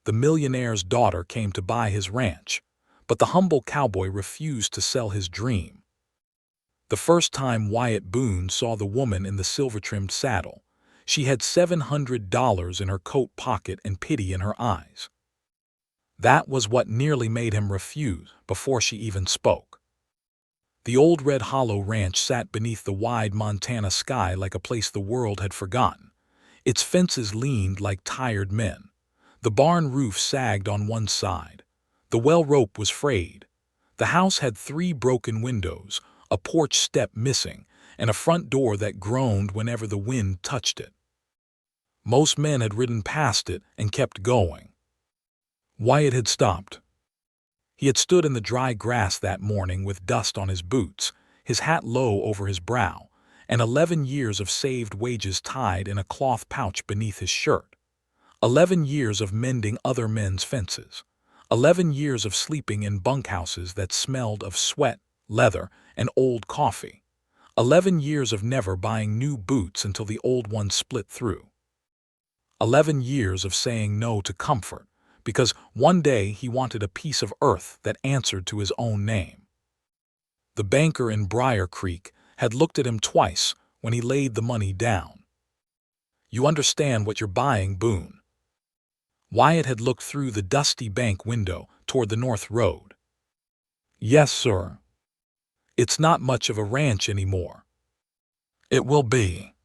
the millionaire's daughter came to buy his ranch, but the humble cowboy refused to sell his dream. The first time Wyatt Boone saw the woman in the silver-trimmed saddle, she had $700 in her coat pocket and pity in her eyes. That was what nearly made him refuse before she even spoke. The old Red Hollow Ranch sat beneath the wide Montana sky like a place the world had forgotten. Its fences leaned like tired men. The barn roof sagged on one side. The well rope was frayed. The house had 3 broken windows, a porch step missing, and a front door that groaned whenever the wind touched it. Most men had ridden past it and kept going. Wyatt had stopped. He had stood in the dry grass that morning with dust on his boots, his hat low over his brow, and 11 years of saved wages tied in a cloth pouch beneath his shirt. 11 years of mending other men's fences. 11 years of sleeping in bunkhouses that smelled of sweat, leather, and old coffee. 11 years of never buying new boots until the old ones split through. 11 years of saying no to comfort, because one day he wanted a piece of earth that answered to his own name. The banker in Briar Creek had looked at him twice when he laid the money down. "You understand what you're buying, Boone?" Wyatt had looked through the dusty bank window toward the north road. "Yes, sir. It's not much of a ranch anymore." "It will be."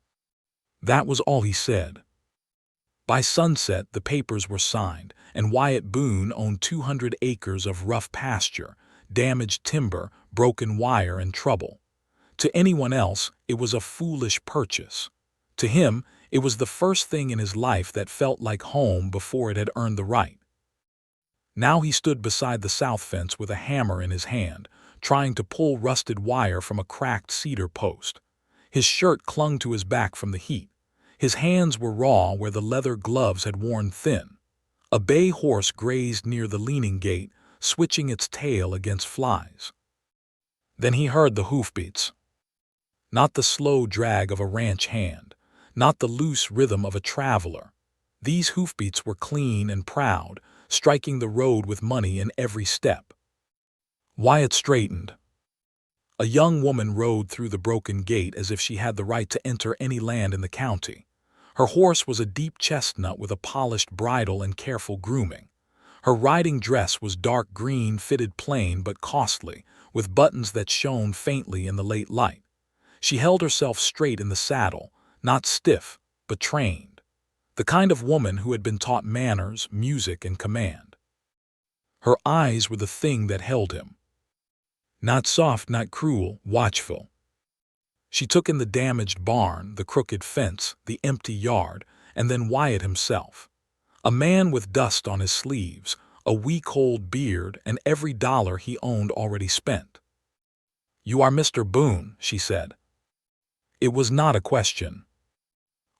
That was all he said. By sunset, the papers were signed, and Wyatt Boone owned 200 acres of rough pasture, damaged timber, broken wire, and trouble. To anyone else, it was a foolish purchase. To him, it was the first thing in his life that felt like home before it had earned the right. Now he stood beside the south fence with a hammer in his hand, trying to pull rusted wire from a cracked cedar post. His shirt clung to his back from the heat. His hands were raw where the leather gloves had worn thin. A bay horse grazed near the leaning gate, switching its tail against flies. Then he heard the hoofbeats. Not the slow drag of a ranch hand, not the loose rhythm of a traveler. These hoofbeats were clean and proud, striking the road with money in every step. Wyatt straightened. A young woman rode through the broken gate as if she had the right to enter any land in the county. Her horse was a deep chestnut with a polished bridle and careful grooming. Her riding dress was dark green, fitted plain but costly, with buttons that shone faintly in the late light. She held herself straight in the saddle, not stiff, but trained. The kind of woman who had been taught manners, music, and command. Her eyes were the thing that held him. Not soft, not cruel, watchful. She took in the damaged barn, the crooked fence, the empty yard, and then Wyatt himself. A man with dust on his sleeves, a week-old beard, and every dollar he owned already spent. "You are Mr. Boone," she said. It was not a question.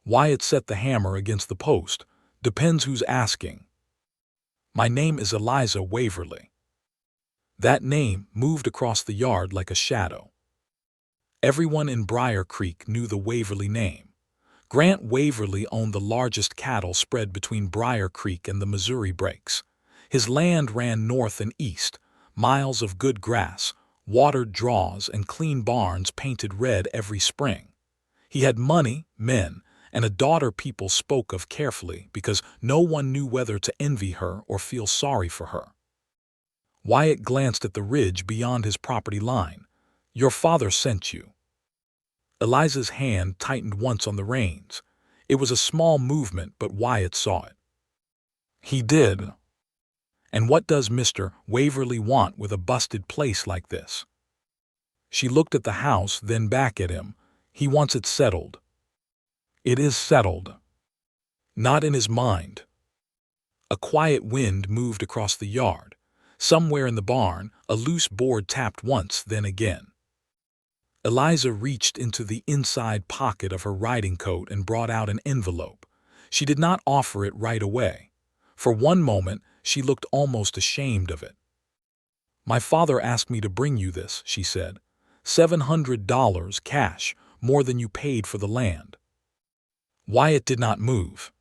Wyatt set the hammer against the post. "Depends who's asking." "My name is Eliza Waverly." That name moved across the yard like a shadow. Everyone in Briar Creek knew the Waverly name. Grant Waverly owned the largest cattle spread between Briar Creek and the Missouri Breaks. His land ran north and east, miles of good grass, watered draws, and clean barns painted red every spring. He had money, men, and a daughter people spoke of carefully because no one knew whether to envy her or feel sorry for her. Wyatt glanced at the ridge beyond his property line. "Your father sent you." Eliza's hand tightened once on the reins. It was a small movement, but Wyatt saw it. "He did. And what does Mr. Waverly want with a busted place like this?" She looked at the house, then back at him. "He wants it settled." "It is settled." Not in his mind. A quiet wind moved across the yard. Somewhere in the barn, a loose board tapped once, then again. Eliza reached into the inside pocket of her riding coat and brought out an envelope. She did not offer it right away. For one moment, she looked almost ashamed of it. "My father asked me to bring you this," she said. $700 cash, more than you paid for the land." Wyatt did not move.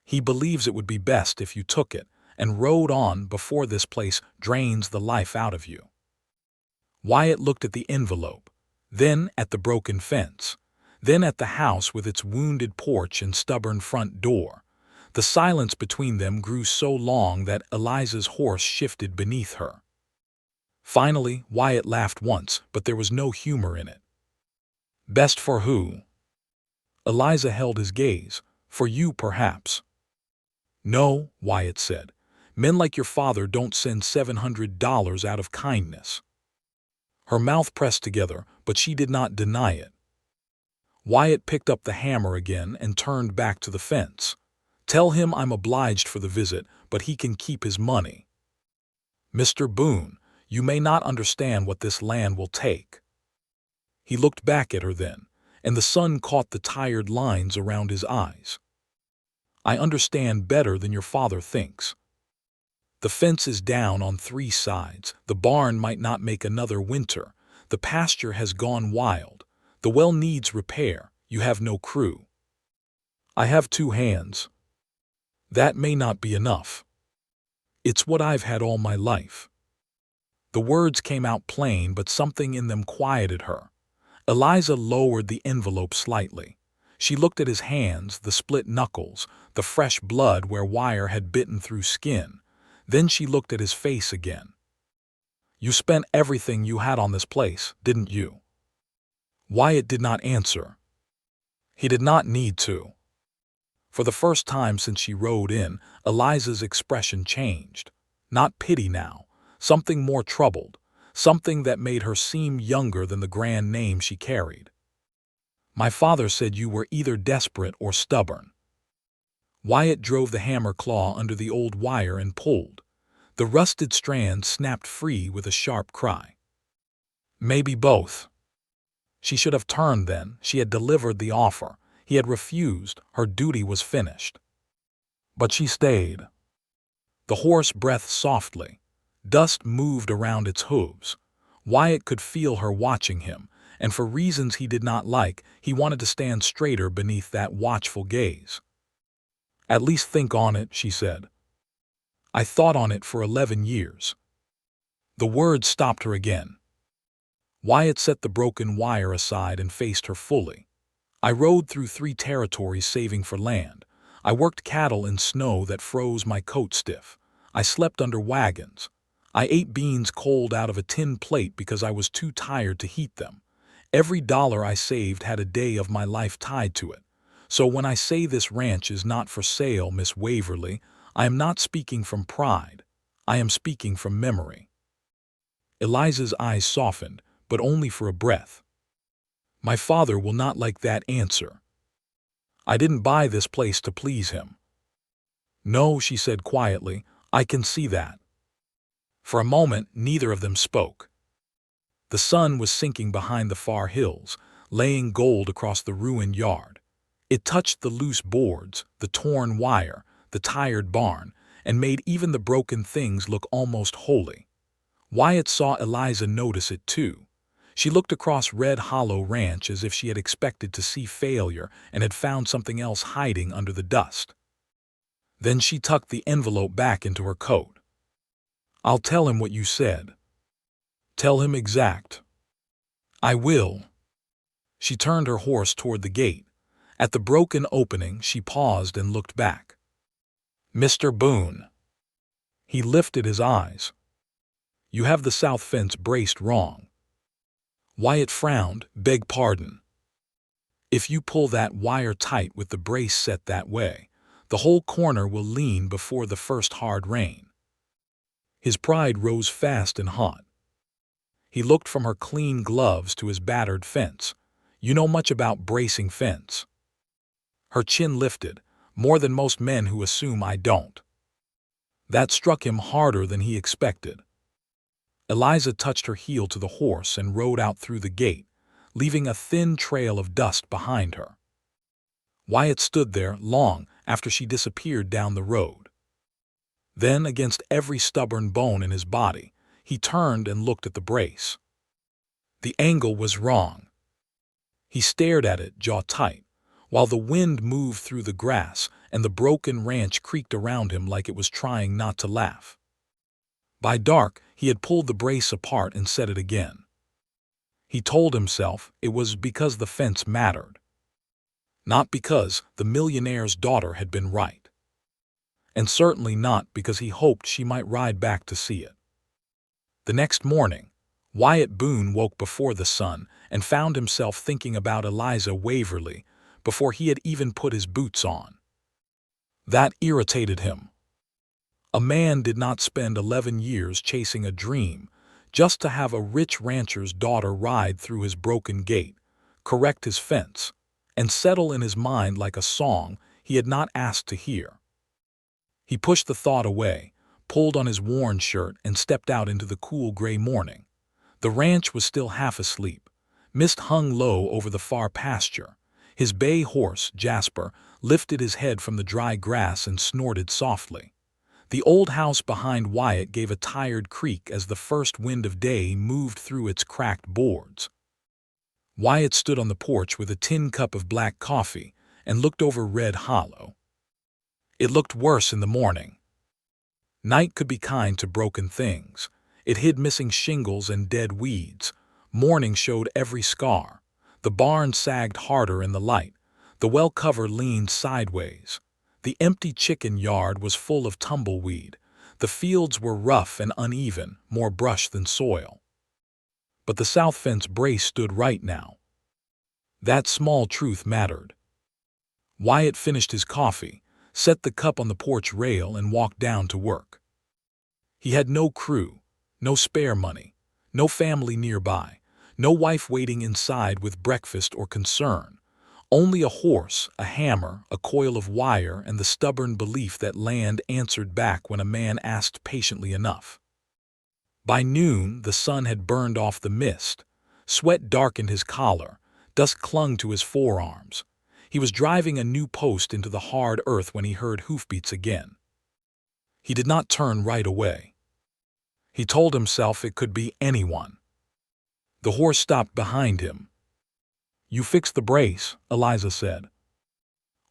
He believes it would be best if you took it and rode on before this place drains the life out of you." Wyatt looked at the envelope, then at the broken fence, then at the house with its wounded porch and stubborn front door. The silence between them grew so long that Eliza's horse shifted beneath her. Finally, Wyatt laughed once, but there was no humor in it. "Best for who?" Eliza held his gaze. "For you, perhaps." "No," Wyatt said. "Men like your father don't send $700 out of kindness." Her mouth pressed together, but she did not deny it. Wyatt picked up the hammer again and turned back to the fence. "Tell him I'm obliged for the visit, but he can keep his money. Mr. Boone, you may not understand what this land will take." He looked back at her then, and the sun caught the tired lines around his eyes. "I understand better than your father thinks. The fence is down on 3 sides. The barn might not make another winter. The pasture has gone wild. The well needs repair. You have no crew. I have 2 hands. That may not be enough. It's what I've had all my life." The words came out plain, but something in them quieted her. Eliza lowered the envelope slightly. She looked at his hands, the split knuckles, the fresh blood where wire had bitten through skin. Then she looked at his face again. "You spent everything you had on this place, didn't you?" Wyatt did not answer. He did not need to. For the first time since she rode in, Eliza's expression changed. Not pity now, something more troubled, something that made her seem younger than the grand name she carried. "My father said you were either desperate or stubborn." Wyatt drove the hammer claw under the old wire and pulled. The rusted strand snapped free with a sharp cry. "Maybe both." She should have turned then. She had delivered the offer. He had refused. Her duty was finished. But she stayed. The horse breathed softly. Dust moved around its hooves. Wyatt could feel her watching him, and for reasons he did not like, he wanted to stand straighter beneath that watchful gaze. "At least think on it," she said. "I thought on it for 11 years. The words stopped her again. Wyatt set the broken wire aside and faced her fully. "I rode through 3 territories saving for land. I worked cattle in snow that froze my coat stiff. I slept under wagons. I ate beans cold out of a tin plate because I was too tired to heat them. Every dollar I saved had a day of my life tied to it. So when I say this ranch is not for sale, Miss Waverly, I am not speaking from pride. I am speaking from memory." Eliza's eyes softened, but only for a breath. "My father will not like that answer. I didn't buy this place to please him." "No," she said quietly, "I can see that." For a moment, neither of them spoke. The sun was sinking behind the far hills, laying gold across the ruined yard. It touched the loose boards, the torn wire, the tired barn, and made even the broken things look almost holy. Wyatt saw Eliza notice it too. She looked across Red Hollow Ranch as if she had expected to see failure and had found something else hiding under the dust. Then she tucked the envelope back into her coat. "I'll tell him what you said. Tell him exact." "I will." She turned her horse toward the gate. At the broken opening, she paused and looked back. "Mr. Boone." He lifted his eyes. "You have the south fence braced wrong." Wyatt frowned. "Beg pardon." "If you pull that wire tight with the brace set that way, the whole corner will lean before the first hard rain." His pride rose fast and hot. He looked from her clean gloves to his battered fence. "You know much about bracing fence." Her chin lifted. "More than most men who assume I don't." That struck him harder than he expected. Eliza touched her heel to the horse and rode out through the gate, leaving a thin trail of dust behind her. Wyatt stood there long after she disappeared down the road. Then, against every stubborn bone in his body, he turned and looked at the brace. The angle was wrong. He stared at it, jaw tight, while the wind moved through the grass and the broken ranch creaked around him like it was trying not to laugh. By dark, he had pulled the brace apart and set it again. He told himself it was because the fence mattered, not because the millionaire's daughter had been right, and certainly not because he hoped she might ride back to see it. The next morning, Wyatt Boone woke before the sun and found himself thinking about Eliza Waverly before he had even put his boots on. That irritated him. A man did not spend 11 years chasing a dream just to have a rich rancher's daughter ride through his broken gate, correct his fence, and settle in his mind like a song he had not asked to hear. He pushed the thought away, pulled on his worn shirt, and stepped out into the cool gray morning. The ranch was still half asleep. Mist hung low over the far pasture. His bay horse, Jasper, lifted his head from the dry grass and snorted softly. The old house behind Wyatt gave a tired creak as the first wind of day moved through its cracked boards. Wyatt stood on the porch with a tin cup of black coffee and looked over Red Hollow. It looked worse in the morning. Night could be kind to broken things. It hid missing shingles and dead weeds. Morning showed every scar. The barn sagged harder in the light. The well cover leaned sideways. The empty chicken yard was full of tumbleweed. The fields were rough and uneven, more brush than soil. But the south fence brace stood right now. That small truth mattered. Wyatt finished his coffee, set the cup on the porch rail, and walked down to work. He had no crew, no spare money, no family nearby, no wife waiting inside with breakfast or concern. Only a horse, a hammer, a coil of wire, and the stubborn belief that land answered back when a man asked patiently enough. By noon, the sun had burned off the mist. Sweat darkened his collar. Dust clung to his forearms. He was driving a new post into the hard earth when he heard hoofbeats again. He did not turn right away. He told himself it could be anyone. The horse stopped behind him. "You fixed the brace," Eliza said.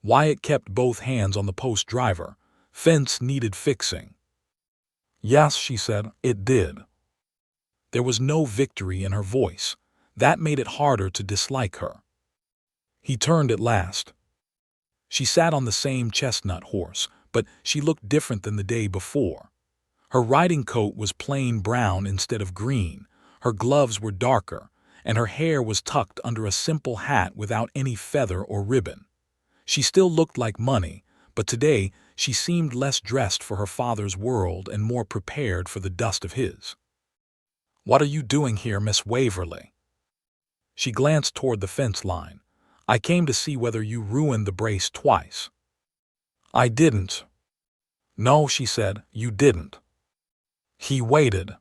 Wyatt kept both hands on the post driver. "Fence needed fixing." "Yes," she said, "it did." There was no victory in her voice. That made it harder to dislike her. He turned at last. She sat on the same chestnut horse, but she looked different than the day before. Her riding coat was plain brown instead of green, her gloves were darker, and her hair was tucked under a simple hat without any feather or ribbon. She still looked like money, but today she seemed less dressed for her father's world and more prepared for the dust of his. "What are you doing here, Miss Waverly?" She glanced toward the fence line. "I came to see whether you ruined the brace twice." "I didn't." "No," she said, "you didn't." He waited.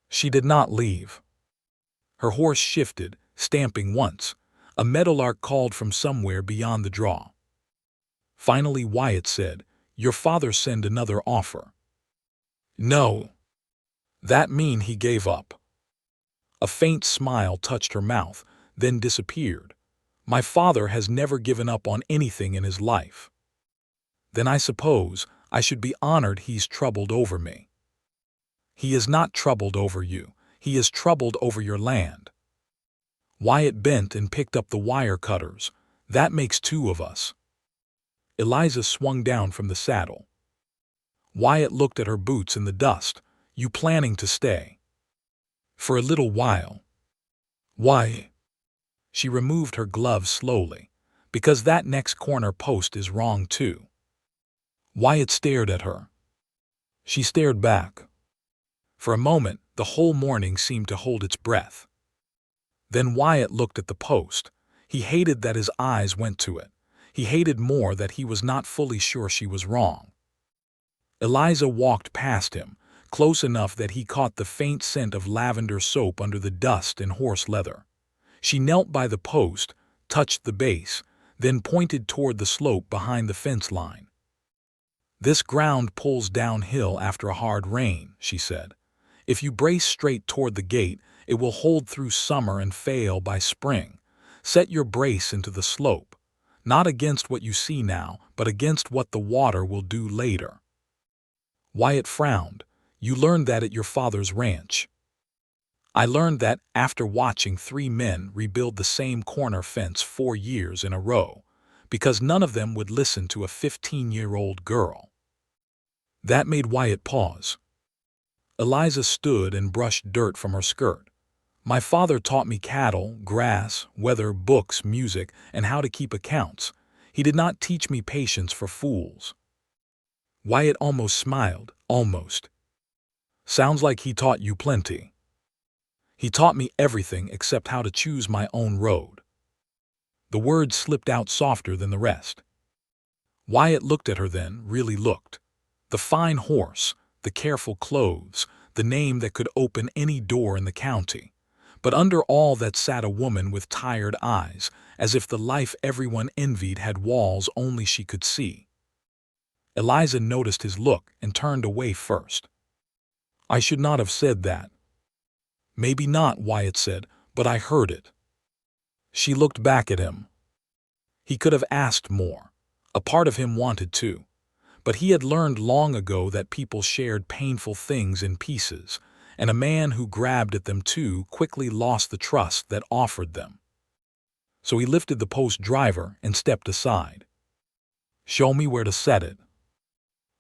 She did not leave. Her horse shifted, stamping once. A meadowlark called from somewhere beyond the draw. Finally Wyatt said, "Your father sent another offer." "No." "That mean he gave up?" A faint smile touched her mouth, then disappeared. "My father has never given up on anything in his life." "Then I suppose I should be honored he's troubled over me." "He is not troubled over you. He is troubled over your land." Wyatt bent and picked up the wire cutters. "That makes two of us." Eliza swung down from the saddle. Wyatt looked at her boots in the dust. "You planning to stay?" "For a little while." "Why?" She removed her gloves slowly. "Because that next corner post is wrong too." Wyatt stared at her. She stared back. For a moment, the whole morning seemed to hold its breath. Then Wyatt looked at the post. He hated that his eyes went to it. He hated more that he was not fully sure she was wrong. Eliza walked past him, close enough that he caught the faint scent of lavender soap under the dust and horse leather. She knelt by the post, touched the base, then pointed toward the slope behind the fence line. "This ground pulls downhill after a hard rain," she said. "If you brace straight toward the gate, it will hold through summer and fail by spring. Set your brace into the slope. Not against what you see now, but against what the water will do later. Wyatt frowned. You learned that at your father's ranch. I learned that after watching 3 men rebuild the same corner fence 4 years in a row, because none of them would listen to a 15-year-old girl. That made Wyatt pause. Eliza stood and brushed dirt from her skirt. My father taught me cattle, grass, weather, books, music, and how to keep accounts. He did not teach me patience for fools. Wyatt almost smiled, almost. Sounds like he taught you plenty. He taught me everything except how to choose my own road. The words slipped out softer than the rest. Wyatt looked at her then, really looked. The fine horse, the careful clothes, the name that could open any door in the county. But under all that sat a woman with tired eyes, as if the life everyone envied had walls only she could see. Eliza noticed his look and turned away first. I should not have said that. Maybe not, Wyatt said, but I heard it. She looked back at him. He could have asked more. A part of him wanted to. But he had learned long ago that people shared painful things in pieces, and a man who grabbed at them too quickly lost the trust that offered them. So he lifted the post driver and stepped aside. Show me where to set it.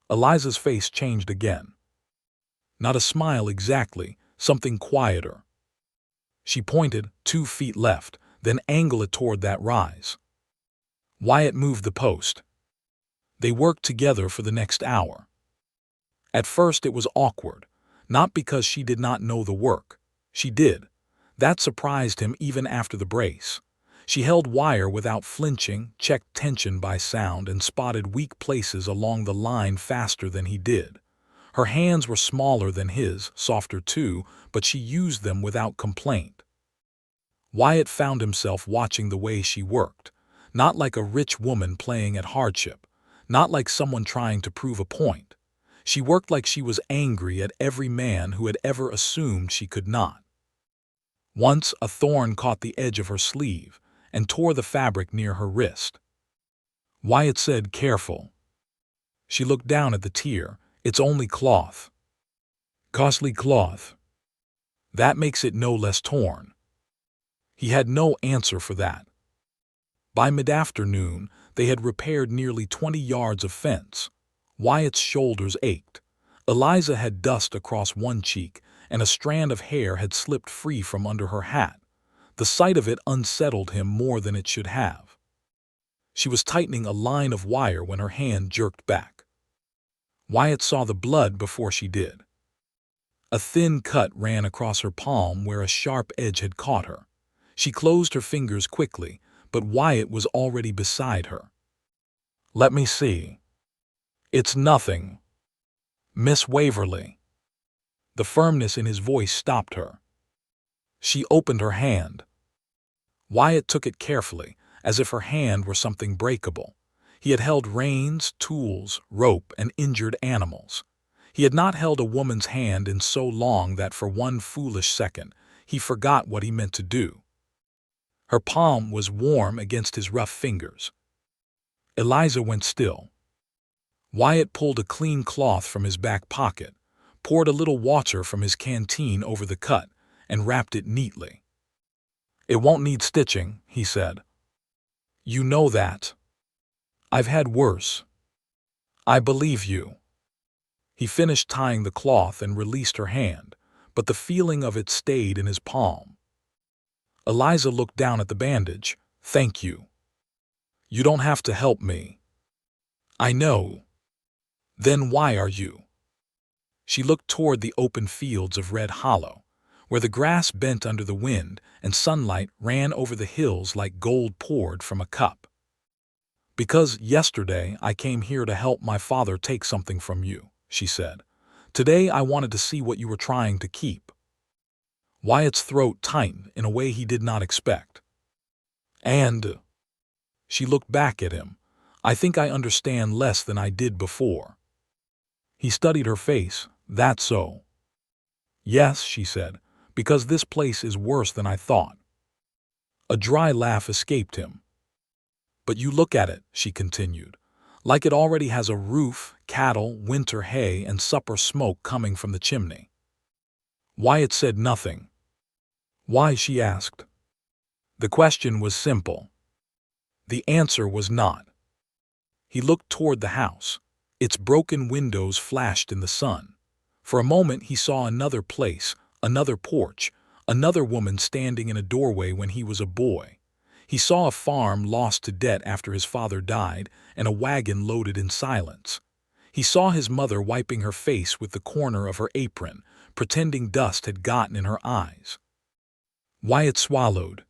Eliza's face changed again. Not a smile exactly, something quieter. She pointed 2 feet left, then angled it toward that rise. Wyatt moved the post. They worked together for the next hour. At first it was awkward, not because she did not know the work. She did. That surprised him even after the brace. She held wire without flinching, checked tension by sound, and spotted weak places along the line faster than he did. Her hands were smaller than his, softer too, but she used them without complaint. Wyatt found himself watching the way she worked, not like a rich woman playing at hardship, not like someone trying to prove a point. She worked like she was angry at every man who had ever assumed she could not. Once a thorn caught the edge of her sleeve and tore the fabric near her wrist. Wyatt said, "Careful." She looked down at the tear. It's only cloth. Costly cloth. That makes it no less torn. He had no answer for that. By mid-afternoon, they had repaired nearly 20 yards of fence. Wyatt's shoulders ached. Eliza had dust across one cheek, and a strand of hair had slipped free from under her hat. The sight of it unsettled him more than it should have. She was tightening a line of wire when her hand jerked back. Wyatt saw the blood before she did. A thin cut ran across her palm where a sharp edge had caught her. She closed her fingers quickly, but Wyatt was already beside her. Let me see. It's nothing. Miss Waverly. The firmness in his voice stopped her. She opened her hand. Wyatt took it carefully, as if her hand were something breakable. He had held reins, tools, rope, and injured animals. He had not held a woman's hand in so long that for one foolish second he forgot what he meant to do. Her palm was warm against his rough fingers. Eliza went still. Wyatt pulled a clean cloth from his back pocket, poured a little water from his canteen over the cut, and wrapped it neatly. It won't need stitching, he said. You know that. I've had worse. I believe you. He finished tying the cloth and released her hand, but the feeling of it stayed in his palm. Eliza looked down at the bandage. Thank you. You don't have to help me. I know. Then why are you? She looked toward the open fields of Red Hollow, where the grass bent under the wind and sunlight ran over the hills like gold poured from a cup. Because yesterday I came here to help my father take something from you, she said. Today I wanted to see what you were trying to keep. Wyatt's throat tightened in a way he did not expect. And she looked back at him. I think I understand less than I did before. He studied her face. That's so. Yes, she said, because this place is worse than I thought. A dry laugh escaped him. But you look at it, she continued, like it already has a roof, cattle, winter hay, and supper smoke coming from the chimney. Wyatt said nothing. Why, she asked. The question was simple. The answer was not. He looked toward the house. Its broken windows flashed in the sun. For a moment he saw another place, another porch, another woman standing in a doorway when he was a boy. He saw a farm lost to debt after his father died, and a wagon loaded in silence. He saw his mother wiping her face with the corner of her apron, pretending dust had gotten in her eyes. Wyatt swallowed.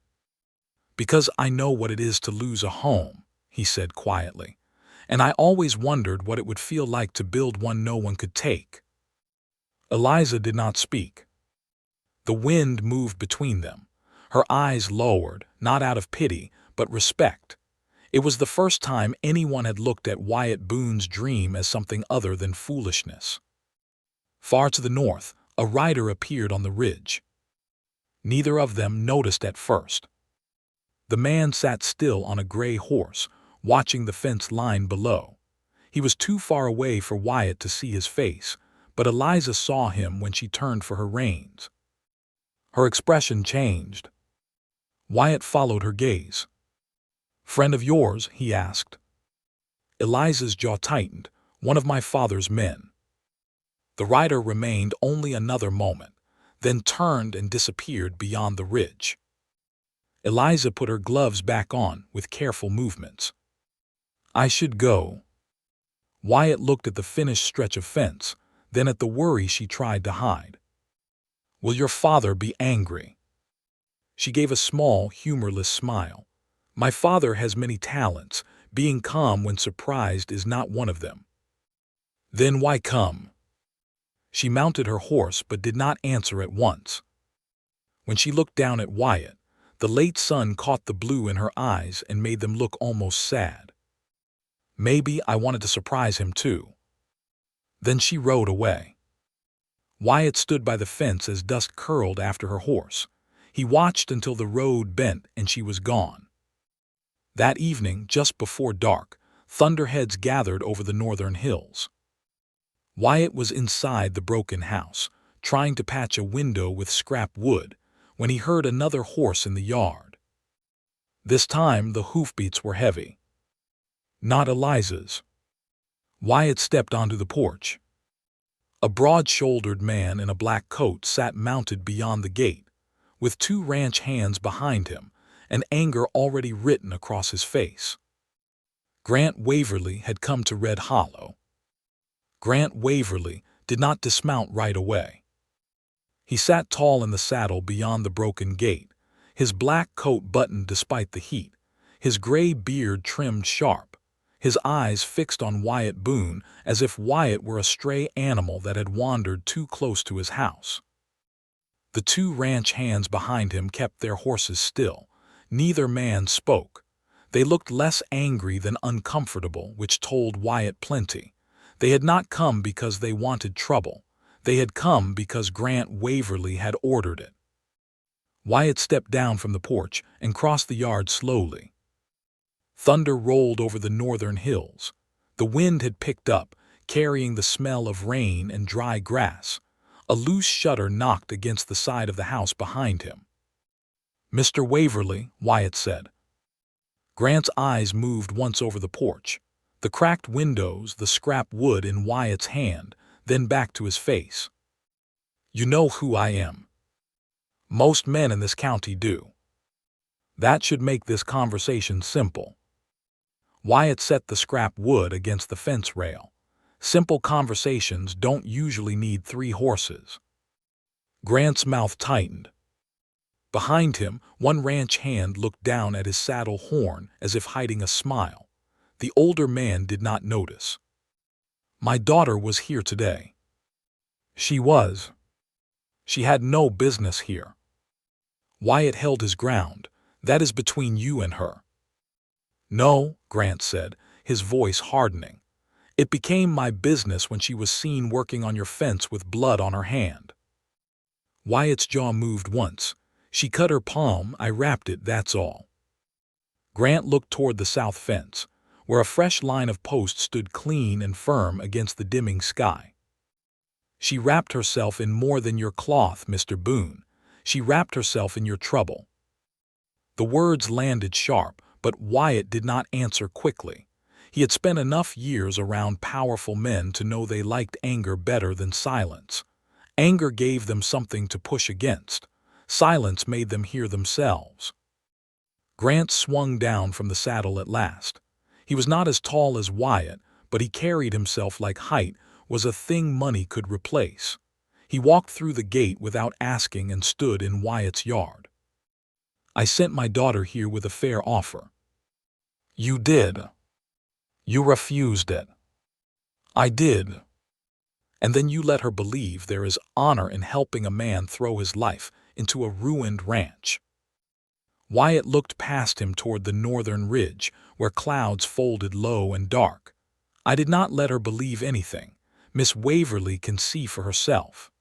Because I know what it is to lose a home, he said quietly, and I always wondered what it would feel like to build one no one could take. Eliza did not speak. The wind moved between them. Her eyes lowered, not out of pity, but respect. It was the first time anyone had looked at Wyatt Boone's dream as something other than foolishness. Far to the north, a rider appeared on the ridge. Neither of them noticed at first. The man sat still on a gray horse, watching the fence line below. He was too far away for Wyatt to see his face, but Eliza saw him when she turned for her reins. Her expression changed. Wyatt followed her gaze. "Friend of yours?" he asked. Eliza's jaw tightened. "One of my father's men." The rider remained only another moment, then turned and disappeared beyond the ridge. Eliza put her gloves back on with careful movements. "I should go." Wyatt looked at the finished stretch of fence, then at the worry she tried to hide. "Will your father be angry?" She gave a small, humorless smile. "My father has many talents. Being calm when surprised is not one of them." "Then why come?" She mounted her horse but did not answer at once. When she looked down at Wyatt, the late sun caught the blue in her eyes and made them look almost sad. "Maybe I wanted to surprise him too." Then she rode away. Wyatt stood by the fence as dust curled after her horse. He watched until the road bent and she was gone. That evening, just before dark, thunderheads gathered over the northern hills. Wyatt was inside the broken house, trying to patch a window with scrap wood, when he heard another horse in the yard. This time the hoofbeats were heavy. Not Eliza's. Wyatt stepped onto the porch. A broad-shouldered man in a black coat sat mounted beyond the gate, with two ranch hands behind him, and anger already written across his face. Grant Waverly had come to Red Hollow. Grant Waverly did not dismount right away. He sat tall in the saddle beyond the broken gate, his black coat buttoned despite the heat, his gray beard trimmed sharp, his eyes fixed on Wyatt Boone as if Wyatt were a stray animal that had wandered too close to his house. The two ranch hands behind him kept their horses still. Neither man spoke. They looked less angry than uncomfortable, which told Wyatt plenty. They had not come because they wanted trouble. They had come because Grant Waverly had ordered it. Wyatt stepped down from the porch and crossed the yard slowly. Thunder rolled over the northern hills. The wind had picked up, carrying the smell of rain and dry grass. A loose shutter knocked against the side of the house behind him. "Mr. Waverly," Wyatt said. Grant's eyes moved once over the porch, the cracked windows, the scrap wood in Wyatt's hand, then back to his face. "You know who I am." "Most men in this county do." "That should make this conversation simple." Wyatt set the scrap wood against the fence rail. Simple conversations don't usually need 3 horses. Grant's mouth tightened. Behind him, one ranch hand looked down at his saddle horn as if hiding a smile. The older man did not notice. "My daughter was here today." "She was." "She had no business here." Wyatt held his ground. "That is between you and her." "No," Grant said, his voice hardening. "It became my business when she was seen working on your fence with blood on her hand." Wyatt's jaw moved once. "She cut her palm, I wrapped it, that's all." Grant looked toward the south fence, where a fresh line of posts stood clean and firm against the dimming sky. She wrapped herself in more than your cloth, Mr. Boone. She wrapped herself in your trouble. The words landed sharp, but Wyatt did not answer quickly. He had spent enough years around powerful men to know they liked anger better than silence. Anger gave them something to push against. Silence made them hear themselves. Grant swung down from the saddle at last. He was not as tall as Wyatt, but he carried himself like height was a thing money could replace. He walked through the gate without asking and stood in Wyatt's yard. I sent my daughter here with a fair offer. You did. You refused it. I did. And then you let her believe there is honor in helping a man throw his life into a ruined ranch. Wyatt looked past him toward the northern ridge, where clouds folded low and dark. I did not let her believe anything. Miss Waverly can see for herself.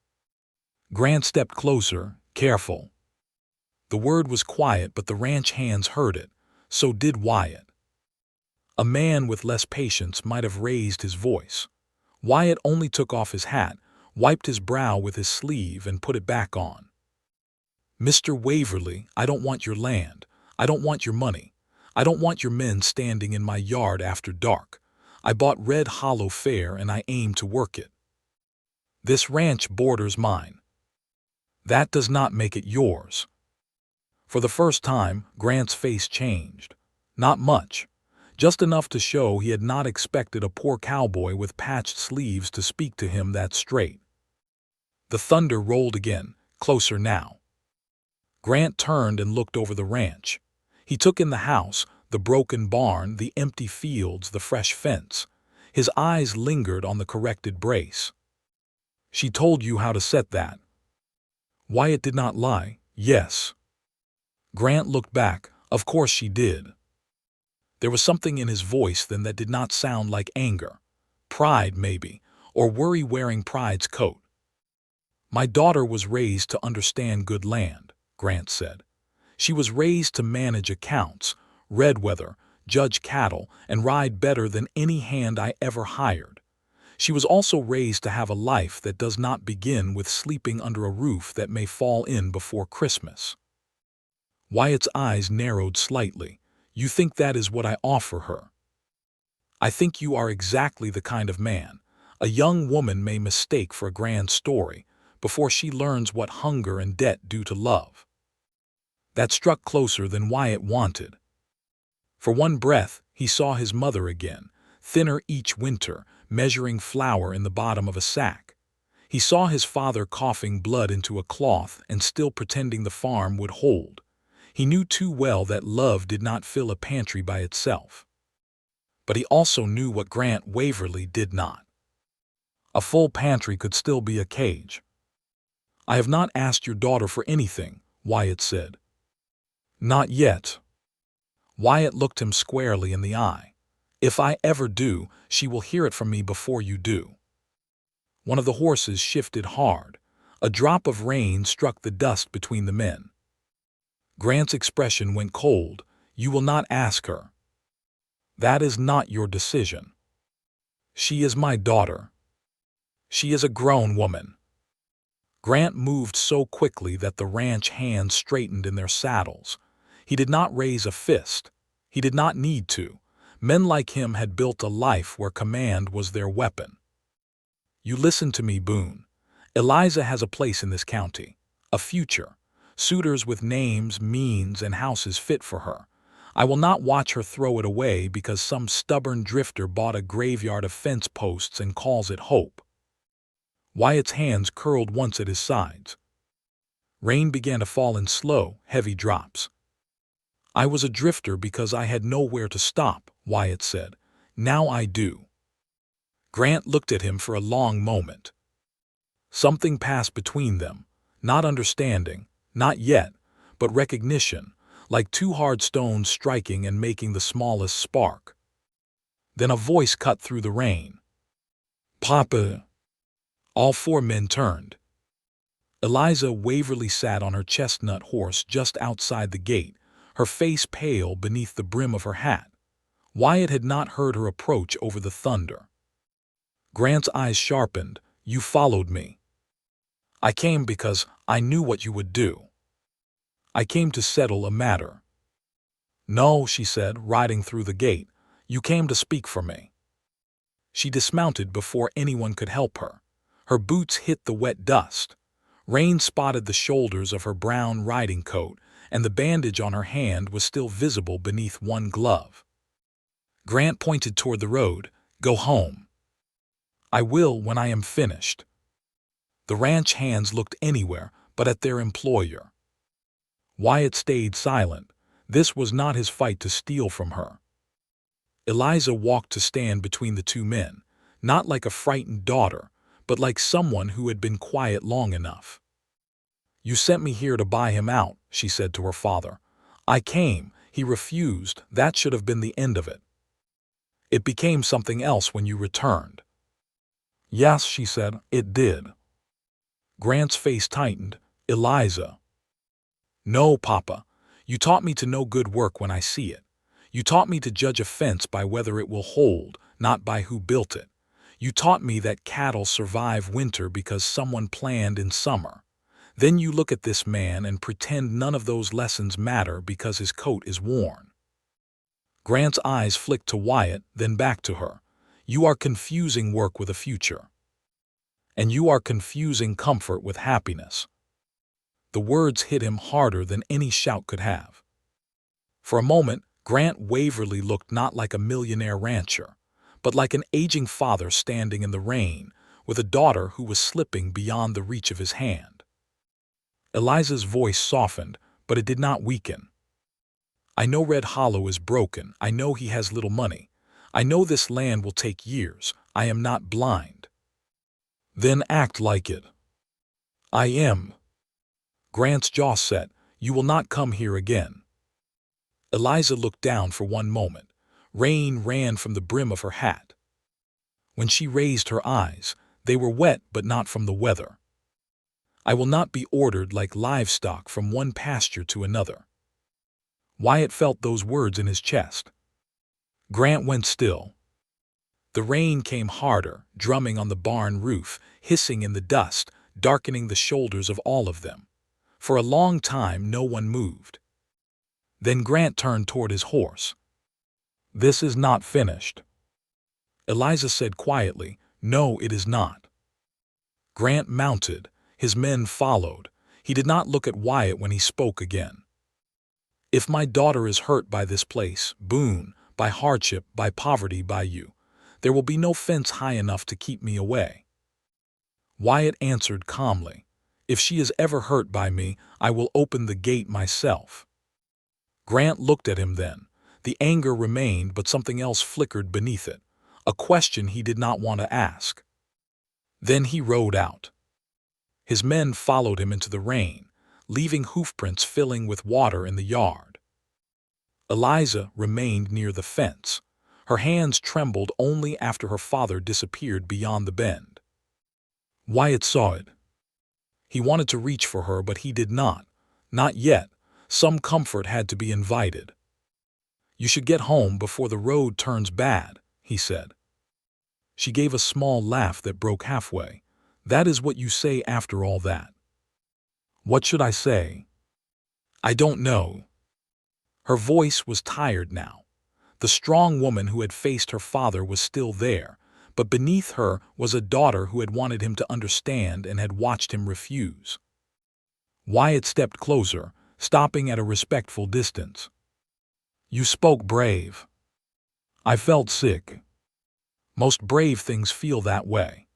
Grant stepped closer, careful. The word was quiet, but the ranch hands heard it. So did Wyatt. A man with less patience might have raised his voice. Wyatt only took off his hat, wiped his brow with his sleeve, and put it back on. Mr. Waverly, I don't want your land. I don't want your money. I don't want your men standing in my yard after dark. I bought Red Hollow fair and I aim to work it. This ranch borders mine. That does not make it yours. For the first time, Grant's face changed. Not much. Just enough to show he had not expected a poor cowboy with patched sleeves to speak to him that straight. The thunder rolled again, closer now. Grant turned and looked over the ranch. He took in the house, the broken barn, the empty fields, the fresh fence. His eyes lingered on the corrected brace. She told you how to set that. Wyatt did not lie. Yes. Grant looked back. Of course she did. There was something in his voice then that did not sound like anger. Pride, maybe, or worry wearing pride's coat. My daughter was raised to understand good land, Grant said. She was raised to manage accounts, read weather, judge cattle, and ride better than any hand I ever hired. She was also raised to have a life that does not begin with sleeping under a roof that may fall in before Christmas. Wyatt's eyes narrowed slightly. You think that is what I offer her? I think you are exactly the kind of man a young woman may mistake for a grand story before she learns what hunger and debt do to love. That struck closer than Wyatt wanted. For one breath, he saw his mother again, thinner each winter, measuring flour in the bottom of a sack. He saw his father coughing blood into a cloth and still pretending the farm would hold. He knew too well that love did not fill a pantry by itself. But he also knew what Grant Waverly did not. A full pantry could still be a cage. I have not asked your daughter for anything, Wyatt said. Not yet. Wyatt looked him squarely in the eye. If I ever do, she will hear it from me before you do. One of the horses shifted hard. A drop of rain struck the dust between the men. Grant's expression went cold. You will not ask her. That is not your decision. She is my daughter. She is a grown woman. Grant moved so quickly that the ranch hands straightened in their saddles. He did not raise a fist. He did not need to. Men like him had built a life where command was their weapon. You listen to me, Boone. Eliza has a place in this county, a future. Suitors with names, means, and houses fit for her. I will not watch her throw it away because some stubborn drifter bought a graveyard of fence posts and calls it hope. Wyatt's hands curled once at his sides. Rain began to fall in slow, heavy drops. I was a drifter because I had nowhere to stop, Wyatt said. Now I do. Grant looked at him for a long moment. Something passed between them, not understanding, not yet, but recognition, like two hard stones striking and making the smallest spark. Then a voice cut through the rain. Papa. All four men turned. Eliza Waverly sat on her chestnut horse just outside the gate, her face pale beneath the brim of her hat. Wyatt had not heard her approach over the thunder. Grant's eyes sharpened. "You followed me." "I came because I knew what you would do. I came to settle a matter." "No," she said, riding through the gate. "You came to speak for me." She dismounted before anyone could help her. Her boots hit the wet dust. Rain spotted the shoulders of her brown riding coat, and the bandage on her hand was still visible beneath one glove. Grant pointed toward the road. "Go home." "I will when I am finished." The ranch hands looked anywhere but at their employer. Wyatt stayed silent. This was not his fight to steal from her. Eliza walked to stand between the two men, not like a frightened daughter, but like someone who had been quiet long enough. "You sent me here to buy him out," she said to her father. "I came. He refused. That should have been the end of it. It became something else when you returned." "Yes," she said, "it did." Grant's face tightened. "Eliza." "No, Papa. You taught me to know good work when I see it. You taught me to judge a fence by whether it will hold, not by who built it. You taught me that cattle survive winter because someone planned in summer. Then you look at this man and pretend none of those lessons matter because his coat is worn." Grant's eyes flicked to Wyatt, then back to her. "You are confusing work with a future. And you are confusing comfort with happiness." The words hit him harder than any shout could have. For a moment, Grant Waverly looked not like a millionaire rancher, but like an aging father standing in the rain, with a daughter who was slipping beyond the reach of his hand. Eliza's voice softened, but it did not weaken. "I know Red Hollow is broken. I know he has little money. I know this land will take years. I am not blind." "Then act like it." "I am." Grant's jaw set. "You will not come here again." Eliza looked down for one moment. Rain ran from the brim of her hat. When she raised her eyes, they were wet but not from the weather. "I will not be ordered like livestock from one pasture to another." Wyatt felt those words in his chest. Grant went still. The rain came harder, drumming on the barn roof, hissing in the dust, darkening the shoulders of all of them. For a long time no one moved. Then Grant turned toward his horse. "This is not finished." Eliza said quietly, "No, it is not." Grant mounted. His men followed. He did not look at Wyatt when he spoke again. "If my daughter is hurt by this place, Boone, by hardship, by poverty, by you, there will be no fence high enough to keep me away." Wyatt answered calmly, "If she is ever hurt by me, I will open the gate myself." Grant looked at him then. The anger remained, but something else flickered beneath it, a question he did not want to ask. Then he rode out. His men followed him into the rain, leaving hoofprints filling with water in the yard. Eliza remained near the fence. Her hands trembled only after her father disappeared beyond the bend. Wyatt saw it. He wanted to reach for her, but he did not. Not yet. Some comfort had to be invited. "You should get home before the road turns bad," he said. She gave a small laugh that broke halfway. "That is what you say after all that." "What should I say?" "I don't know." Her voice was tired now. The strong woman who had faced her father was still there, but beneath her was a daughter who had wanted him to understand and had watched him refuse. Wyatt stepped closer, stopping at a respectful distance. "You spoke brave." "I felt sick." "Most brave things feel that way."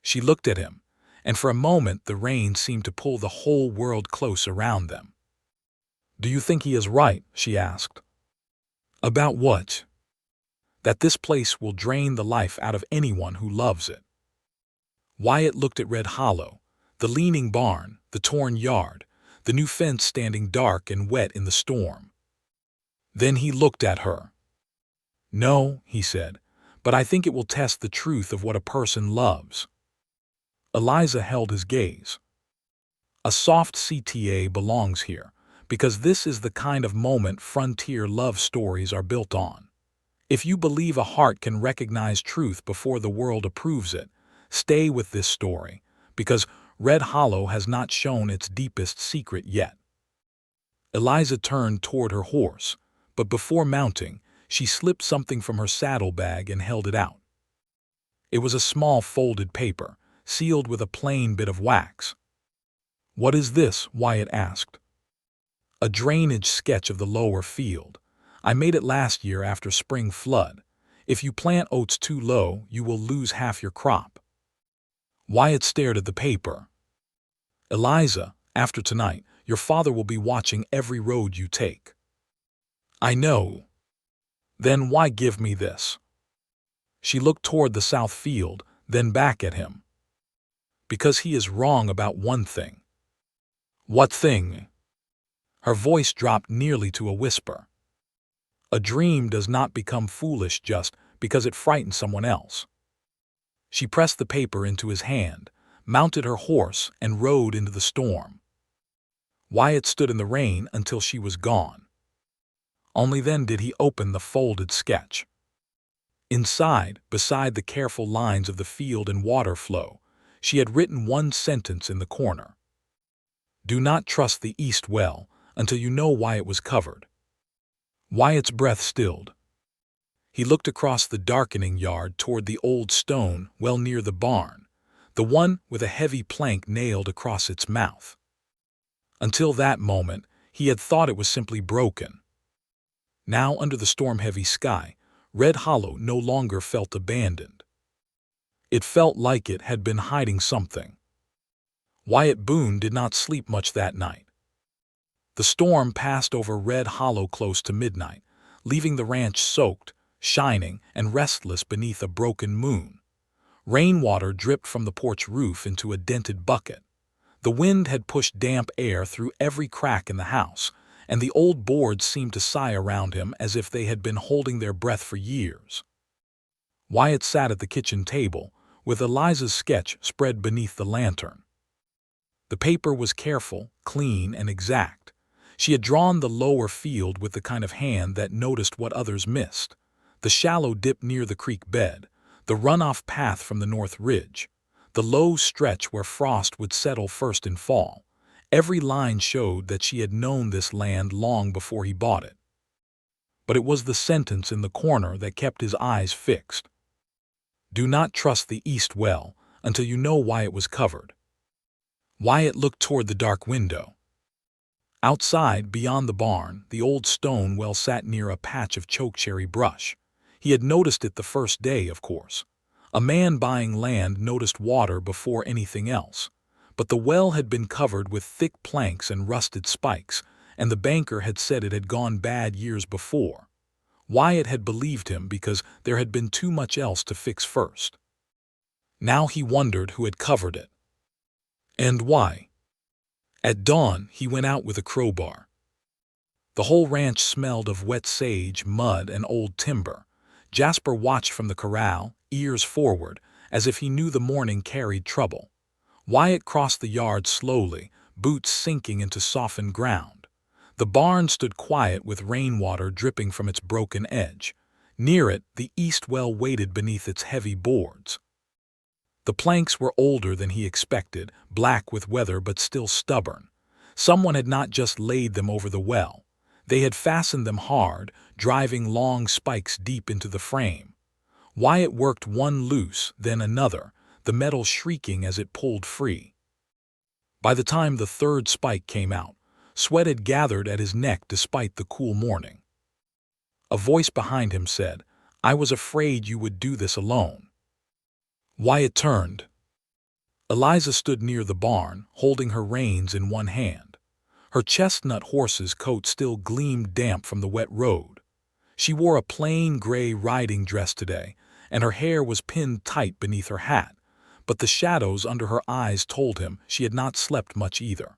She looked at him, and for a moment the rain seemed to pull the whole world close around them. "Do you think he is right?" she asked. "About what?" "That this place will drain the life out of anyone who loves it." Wyatt looked at Red Hollow, the leaning barn, the torn yard, the new fence standing dark and wet in the storm. Then he looked at her. "No," he said, "but I think it will test the truth of what a person loves." Eliza held his gaze. "A soft CTA belongs here, because this is the kind of moment frontier love stories are built on. If you believe a heart can recognize truth before the world approves it, stay with this story, because Red Hollow has not shown its deepest secret yet. Eliza turned toward her horse, but before mounting, she slipped something from her saddlebag and held it out. It was a small folded paper, sealed with a plain bit of wax. "What is this?" Wyatt asked. "A drainage sketch of the lower field. I made it last year after spring flood. If you plant oats too low, you will lose half your crop." Wyatt stared at the paper. "Eliza, after tonight, your father will be watching every road you take." "I know." "Then why give me this?" She looked toward the south field, then back at him. "Because he is wrong about one thing." "What thing?" Her voice dropped nearly to a whisper. "A dream does not become foolish just because it frightens someone else." She pressed the paper into his hand, mounted her horse, and rode into the storm. Wyatt stood in the rain until she was gone. Only then did he open the folded sketch. Inside, beside the careful lines of the field and water flow, she had written one sentence in the corner. "Do not trust the east well until you know why it was covered." Wyatt's breath stilled. He looked across the darkening yard toward the old stone well near the barn, the one with a heavy plank nailed across its mouth. Until that moment, he had thought it was simply broken. Now, under the storm-heavy sky, Red Hollow no longer felt abandoned. It felt like it had been hiding something. Wyatt Boone did not sleep much that night. The storm passed over Red Hollow close to midnight, leaving the ranch soaked, shining, and restless beneath a broken moon. Rainwater dripped from the porch roof into a dented bucket. The wind had pushed damp air through every crack in the house, and the old boards seemed to sigh around him as if they had been holding their breath for years. Wyatt sat at the kitchen table, with Eliza's sketch spread beneath the lantern. The paper was careful, clean, and exact. She had drawn the lower field with the kind of hand that noticed what others missed: the shallow dip near the creek bed, the runoff path from the north ridge, the low stretch where frost would settle first in fall. Every line showed that she had known this land long before he bought it. But it was the sentence in the corner that kept his eyes fixed. "Do not trust the east well until you know why it was covered." Wyatt looked toward the dark window. Outside, beyond the barn, the old stone well sat near a patch of chokecherry brush. He had noticed it the first day, of course. A man buying land noticed water before anything else. But the well had been covered with thick planks and rusted spikes, and the banker had said it had gone bad years before. Wyatt had believed him because there had been too much else to fix first. Now he wondered who had covered it. And why? At dawn, he went out with a crowbar. The whole ranch smelled of wet sage, mud, and old timber. Jasper watched from the corral, ears forward, as if he knew the morning carried trouble. Wyatt crossed the yard slowly, boots sinking into softened ground. The barn stood quiet with rainwater dripping from its broken edge. Near it, the east well waited beneath its heavy boards. The planks were older than he expected, black with weather but still stubborn. Someone had not just laid them over the well. They had fastened them hard, driving long spikes deep into the frame. Wyatt worked one loose, then another, the metal shrieking as it pulled free. By the time the third spike came out, sweat had gathered at his neck despite the cool morning. A voice behind him said, "I was afraid you would do this alone." Wyatt turned. Eliza stood near the barn, holding her reins in one hand. Her chestnut horse's coat still gleamed damp from the wet road. She wore a plain gray riding dress today, and her hair was pinned tight beneath her hat, but the shadows under her eyes told him she had not slept much either.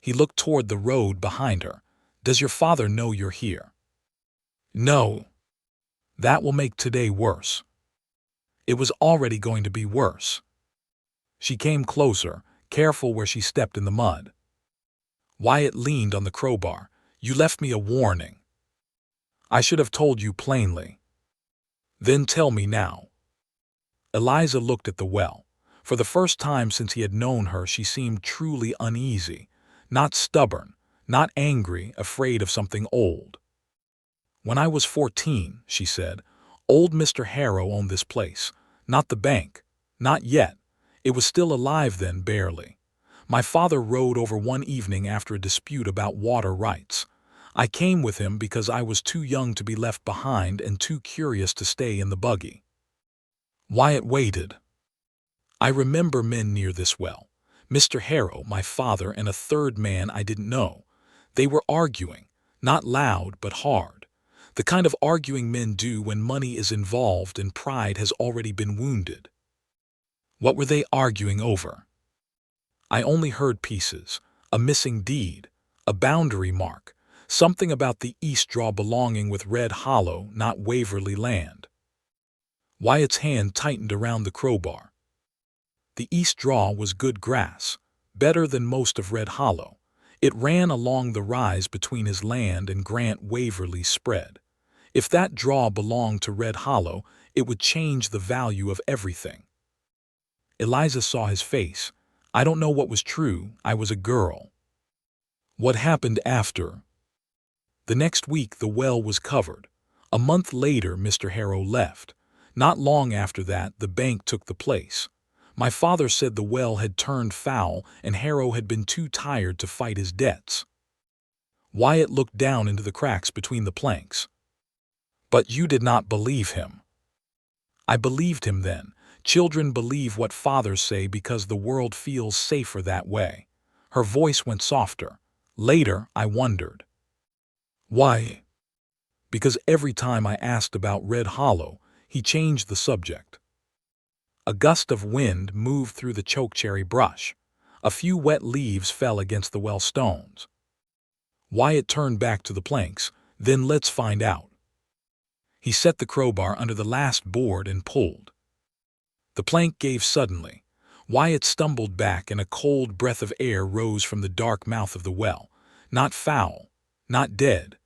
He looked toward the road behind her. "Does your father know you're here?" "No." "That will make today worse." It was already going to be worse. She came closer, careful where she stepped in the mud. Wyatt leaned on the crowbar. "You left me a warning. I should have told you plainly." "Then tell me now." Eliza looked at the well. For the first time since he had known her, she seemed truly uneasy, not stubborn, not angry, afraid of something old. "When I was 14, she said, "old Mr. Harrow owned this place. Not the bank. Not yet. It was still alive then, barely. My father rode over one evening after a dispute about water rights. I came with him because I was too young to be left behind and too curious to stay in the buggy." Wyatt waited. "I remember men near this well. Mr. Harrow, my father, and a third man I didn't know. They were arguing, not loud but hard. The kind of arguing men do when money is involved and pride has already been wounded." "What were they arguing over?" "I only heard pieces. A missing deed, a boundary mark, something about the East Draw belonging with Red Hollow, not Waverly land." Wyatt's hand tightened around the crowbar. The East Draw was good grass, better than most of Red Hollow. It ran along the rise between his land and Grant Waverly's spread. If that draw belonged to Red Hollow, it would change the value of everything. Eliza saw his face. "I don't know what was true. I was a girl." "What happened after?" "The next week the well was covered. A month later Mr. Harrow left. Not long after that the bank took the place. My father said the well had turned foul and Harrow had been too tired to fight his debts." Wyatt looked down into the cracks between the planks. "But you did not believe him." "I believed him then. Children believe what fathers say because the world feels safer that way." Her voice went softer. "Later, I wondered." "Why?" "Because every time I asked about Red Hollow, he changed the subject." A gust of wind moved through the chokecherry brush. A few wet leaves fell against the well stones. Wyatt turned back to the planks. "Then let's find out." He set the crowbar under the last board and pulled. The plank gave suddenly. Wyatt stumbled back and a cold breath of air rose from the dark mouth of the well. Not foul, not dead.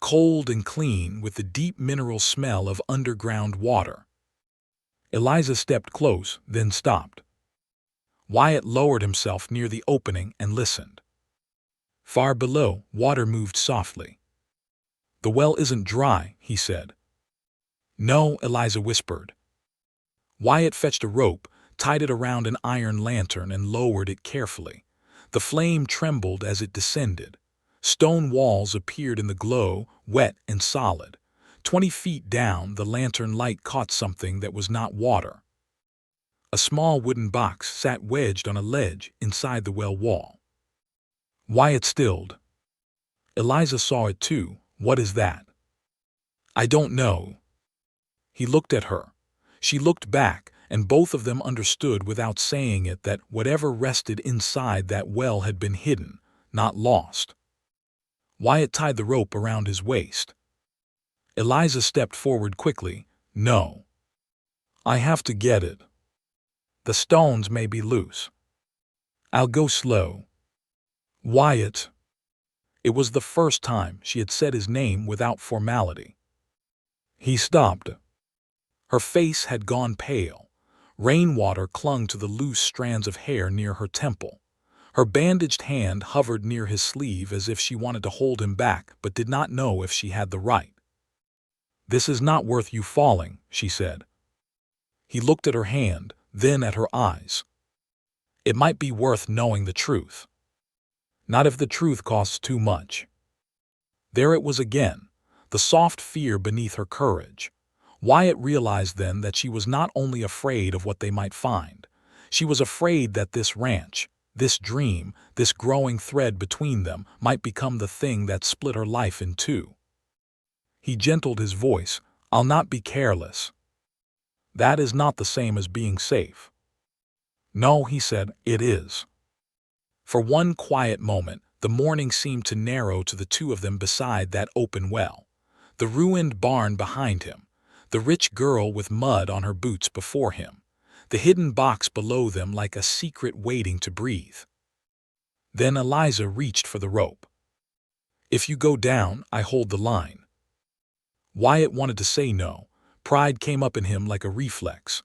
Cold and clean with the deep mineral smell of underground water. Eliza stepped close, then stopped. Wyatt lowered himself near the opening and listened. Far below, water moved softly. "The well isn't dry," he said. "No," Eliza whispered. Wyatt fetched a rope, tied it around an iron lantern and lowered it carefully. The flame trembled as it descended. Stone walls appeared in the glow, wet and solid. 20 feet down, the lantern light caught something that was not water. A small wooden box sat wedged on a ledge inside the well wall. Wyatt stilled. Eliza saw it too. "What is that?" "I don't know." He looked at her. She looked back, and both of them understood without saying it that whatever rested inside that well had been hidden, not lost. Wyatt tied the rope around his waist. Eliza stepped forward quickly. "No. I have to get it. The stones may be loose. I'll go slow." "Wyatt." It was the first time she had said his name without formality. He stopped. Her face had gone pale. Rainwater clung to the loose strands of hair near her temple. Her bandaged hand hovered near his sleeve as if she wanted to hold him back but did not know if she had the right. "This is not worth you falling," she said. He looked at her hand, then at her eyes. "It might be worth knowing the truth. Not if the truth costs too much." There it was again, the soft fear beneath her courage. Wyatt realized then that she was not only afraid of what they might find. She was afraid that this ranch, this dream, this growing thread between them might become the thing that split her life in two. He gentled his voice. "I'll not be careless." "That is not the same as being safe." "No," he said, "it is." For one quiet moment, the morning seemed to narrow to the two of them beside that open well. The ruined barn behind him, the rich girl with mud on her boots before him, the hidden box below them like a secret waiting to breathe. Then Eliza reached for the rope. "If you go down, I hold the line." Wyatt wanted to say no. Pride came up in him like a reflex.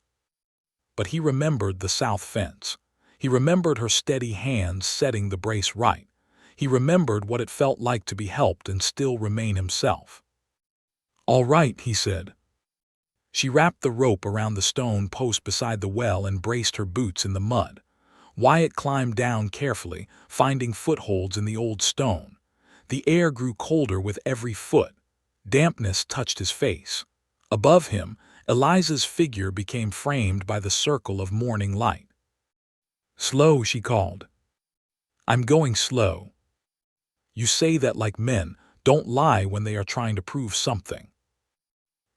But he remembered the south fence. He remembered her steady hands setting the brace right. He remembered what it felt like to be helped and still remain himself. "All right," he said. She wrapped the rope around the stone post beside the well and braced her boots in the mud. Wyatt climbed down carefully, finding footholds in the old stone. The air grew colder with every foot. Dampness touched his face. Above him, Eliza's figure became framed by the circle of morning light. "Slow," she called. "I'm going slow." "You say that like men don't lie when they are trying to prove something."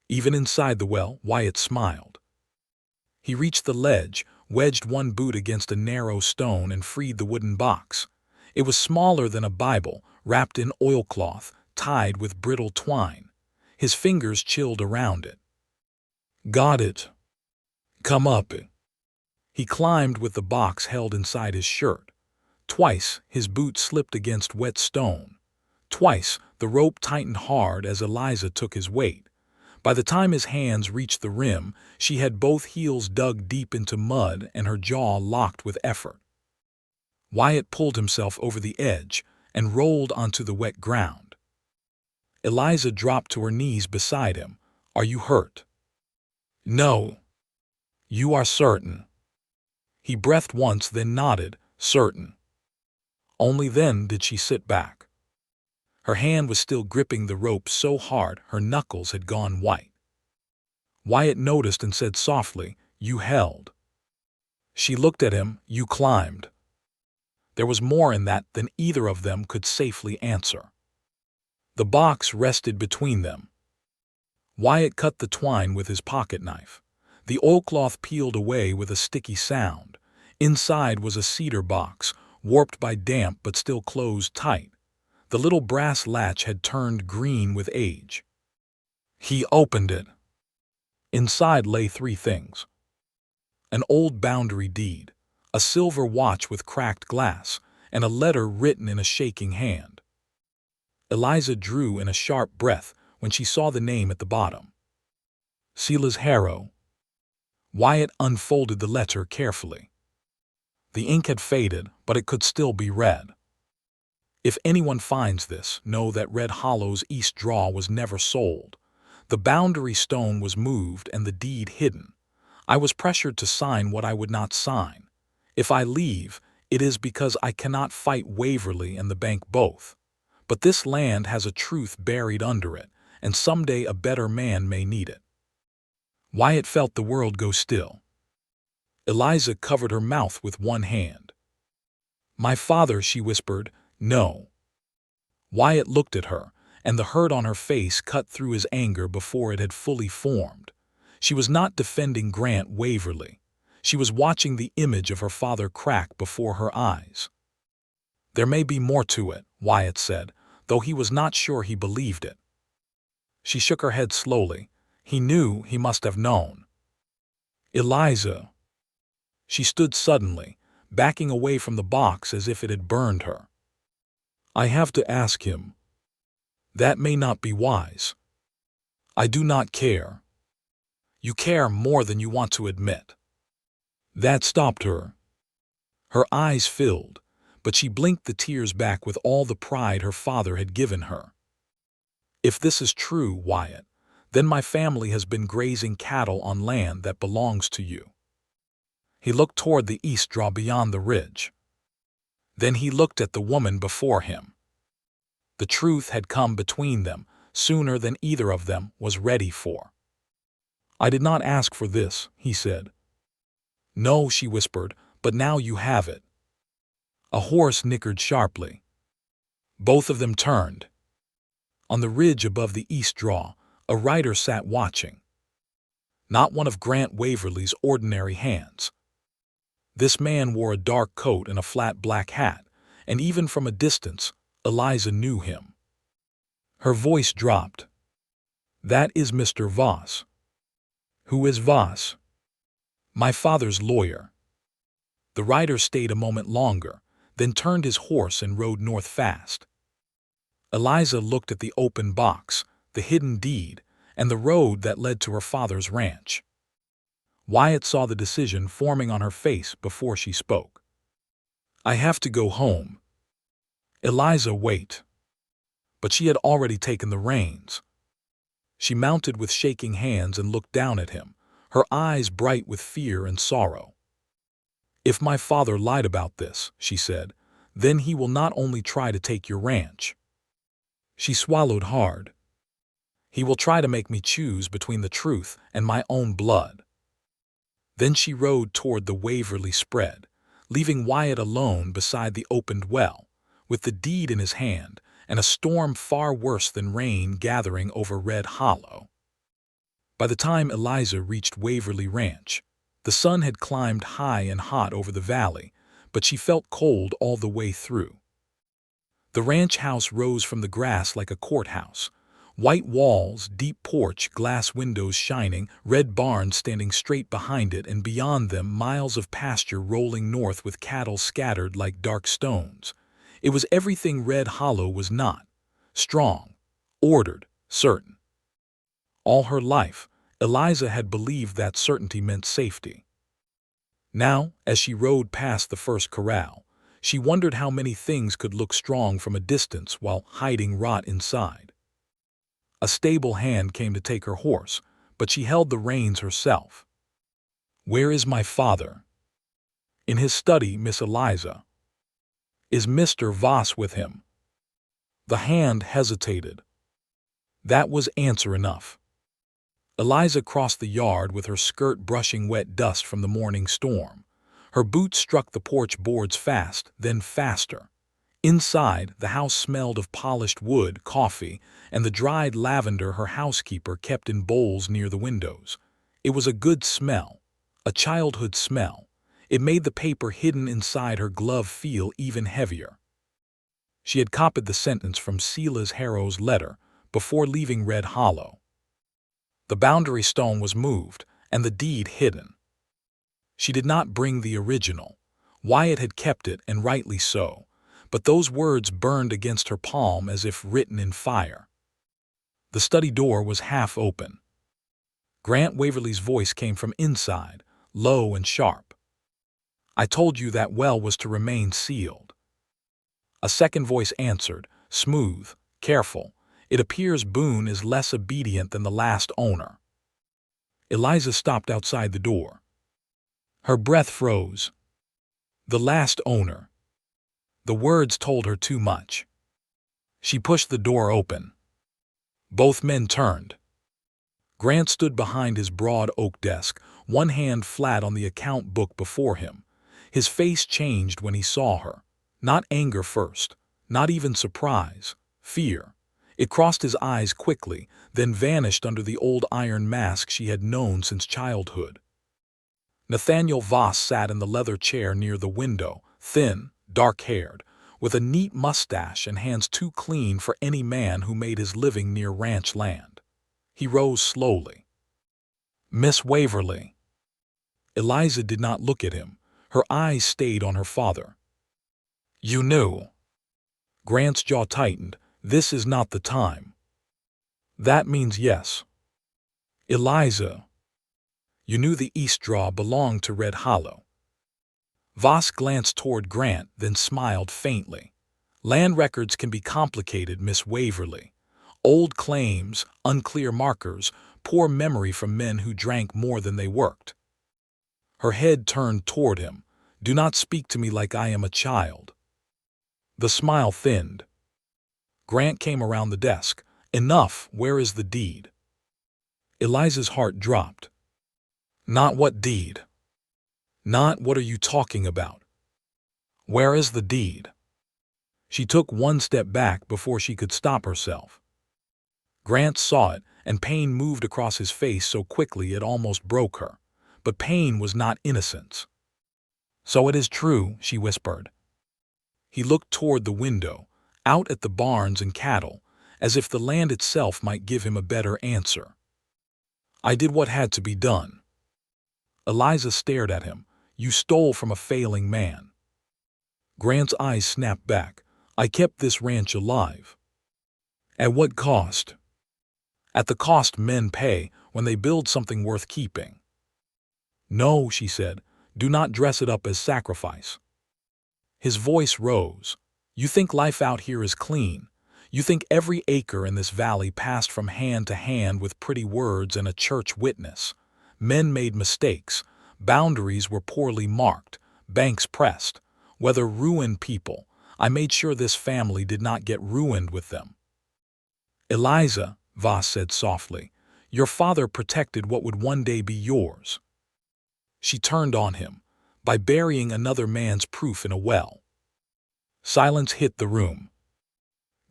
Even inside the well, Wyatt smiled. He reached the ledge, wedged one boot against a narrow stone and freed the wooden box. It was smaller than a Bible, wrapped in oilcloth, tied with brittle twine. His fingers chilled around it. "Got it. Come up." He climbed with the box held inside his shirt. Twice, his boot slipped against wet stone. Twice, the rope tightened hard as Eliza took his weight. By the time his hands reached the rim, she had both heels dug deep into mud and her jaw locked with effort. Wyatt pulled himself over the edge and rolled onto the wet ground. Eliza dropped to her knees beside him. "Are you hurt?" "No." "You are certain?" He breathed once, then nodded, certain. Only then did she sit back. Her hand was still gripping the rope so hard her knuckles had gone white. Wyatt noticed and said softly, "You held." She looked at him. "You climbed." There was more in that than either of them could safely answer. The box rested between them. Wyatt cut the twine with his pocket knife. The oilcloth peeled away with a sticky sound. Inside was a cedar box, warped by damp but still closed tight. The little brass latch had turned green with age. He opened it. Inside lay three things: an old boundary deed, a silver watch with cracked glass, and a letter written in a shaking hand. Eliza drew in a sharp breath when she saw the name at the bottom. Silas Harrow. Wyatt unfolded the letter carefully. The ink had faded, but it could still be read. "If anyone finds this, know that Red Hollow's east draw was never sold. The boundary stone was moved and the deed hidden. I was pressured to sign what I would not sign. If I leave, it is because I cannot fight Waverly and the bank both. But this land has a truth buried under it, and someday a better man may need it." Wyatt felt the world go still. Eliza covered her mouth with one hand. "My father," she whispered. "No." Wyatt looked at her, and the hurt on her face cut through his anger before it had fully formed. She was not defending Grant Waverly. She was watching the image of her father crack before her eyes. "There may be more to it," Wyatt said, though he was not sure he believed it. She shook her head slowly. He knew, he must have known. "Eliza." She stood suddenly, backing away from the box as if it had burned her. "I have to ask him. That may not be wise." "I do not care." "You care more than you want to admit." That stopped her. Her eyes filled, but she blinked the tears back with all the pride her father had given her. "If this is true, Wyatt, then my family has been grazing cattle on land that belongs to you." He looked toward the east draw beyond the ridge. Then he looked at the woman before him. The truth had come between them sooner than either of them was ready for. "I did not ask for this," he said. "No," she whispered, "but now you have it." A horse nickered sharply. Both of them turned. On the ridge above the east draw, a rider sat watching. Not one of Grant Waverly's ordinary hands. This man wore a dark coat and a flat black hat, and even from a distance, Eliza knew him. Her voice dropped. "That is Mr. Voss." "Who is Voss?" "My father's lawyer." The rider stayed a moment longer, then turned his horse and rode north fast. Eliza looked at the open box, the hidden deed, and the road that led to her father's ranch. Wyatt saw the decision forming on her face before she spoke. "I have to go home." "Eliza, wait." But she had already taken the reins. She mounted with shaking hands and looked down at him, her eyes bright with fear and sorrow. "If my father lied about this," she said, "then he will not only try to take your ranch." She swallowed hard. "He will try to make me choose between the truth and my own blood." Then she rode toward the Waverly spread, leaving Wyatt alone beside the opened well, with the deed in his hand and a storm far worse than rain gathering over Red Hollow. By the time Eliza reached Waverly Ranch, the sun had climbed high and hot over the valley, but she felt cold all the way through. The ranch house rose from the grass like a courthouse. White walls, deep porch, glass windows shining, red barns standing straight behind it, and beyond them miles of pasture rolling north with cattle scattered like dark stones. It was everything Red Hollow was not: strong, ordered, certain. All her life, Eliza had believed that certainty meant safety. Now, as she rode past the first corral, she wondered how many things could look strong from a distance while hiding rot inside. A stable hand came to take her horse, but she held the reins herself. "Where is my father?" "In his study, Miss Eliza." "Is Mr. Voss with him?" The hand hesitated. That was answer enough. Eliza crossed the yard with her skirt brushing wet dust from the morning storm. Her boots struck the porch boards fast, then faster. Inside, the house smelled of polished wood, coffee, and the dried lavender her housekeeper kept in bowls near the windows. It was a good smell, a childhood smell. It made the paper hidden inside her glove feel even heavier. She had copied the sentence from Silas Harrow's letter before leaving Red Hollow. The boundary stone was moved, and the deed hidden. She did not bring the original. Wyatt had kept it, and rightly so, but those words burned against her palm as if written in fire. The study door was half open. Grant Waverly's voice came from inside, low and sharp. "I told you that well was to remain sealed." A second voice answered, smooth, careful. "It appears Boone is less obedient than the last owner." Eliza stopped outside the door. Her breath froze. The last owner. The words told her too much. She pushed the door open. Both men turned. Grant stood behind his broad oak desk, one hand flat on the account book before him. His face changed when he saw her. Not anger first, not even surprise, fear. It crossed his eyes quickly, then vanished under the old iron mask she had known since childhood. Nathaniel Voss sat in the leather chair near the window, thin, dark-haired, with a neat mustache and hands too clean for any man who made his living near ranch land. He rose slowly. "Miss Waverly." Eliza did not look at him. Her eyes stayed on her father. "You knew." Grant's jaw tightened. "This is not the time." "That means yes." "Eliza." "You knew the east draw belonged to Red Hollow." Voss glanced toward Grant, then smiled faintly. "Land records can be complicated, Miss Waverly. Old claims, unclear markers, poor memory from men who drank more than they worked." Her head turned toward him. "Do not speak to me like I am a child." The smile thinned. Grant came around the desk. "Enough, where is the deed?" Eliza's heart dropped. "Not what deed?" "Not what are you talking about? Where is the deed?" She took one step back before she could stop herself. Grant saw it, and pain moved across his face so quickly it almost broke her. But pain was not innocence. "So it is true," she whispered. He looked toward the window, out at the barns and cattle, as if the land itself might give him a better answer. "I did what had to be done." Eliza stared at him. "You stole from a failing man." Grant's eyes snapped back. I kept this ranch alive. At what cost? At the cost men pay when they build something worth keeping. No, she said, do not dress it up as sacrifice. His voice rose. You think life out here is clean. You think every acre in this valley passed from hand to hand with pretty words and a church witness. Men made mistakes. Boundaries were poorly marked. Banks pressed. Weather ruined people. I made sure this family did not get ruined with them. Eliza, Voss said softly, your father protected what would one day be yours. She turned on him, by burying another man's proof in a well. Silence hit the room.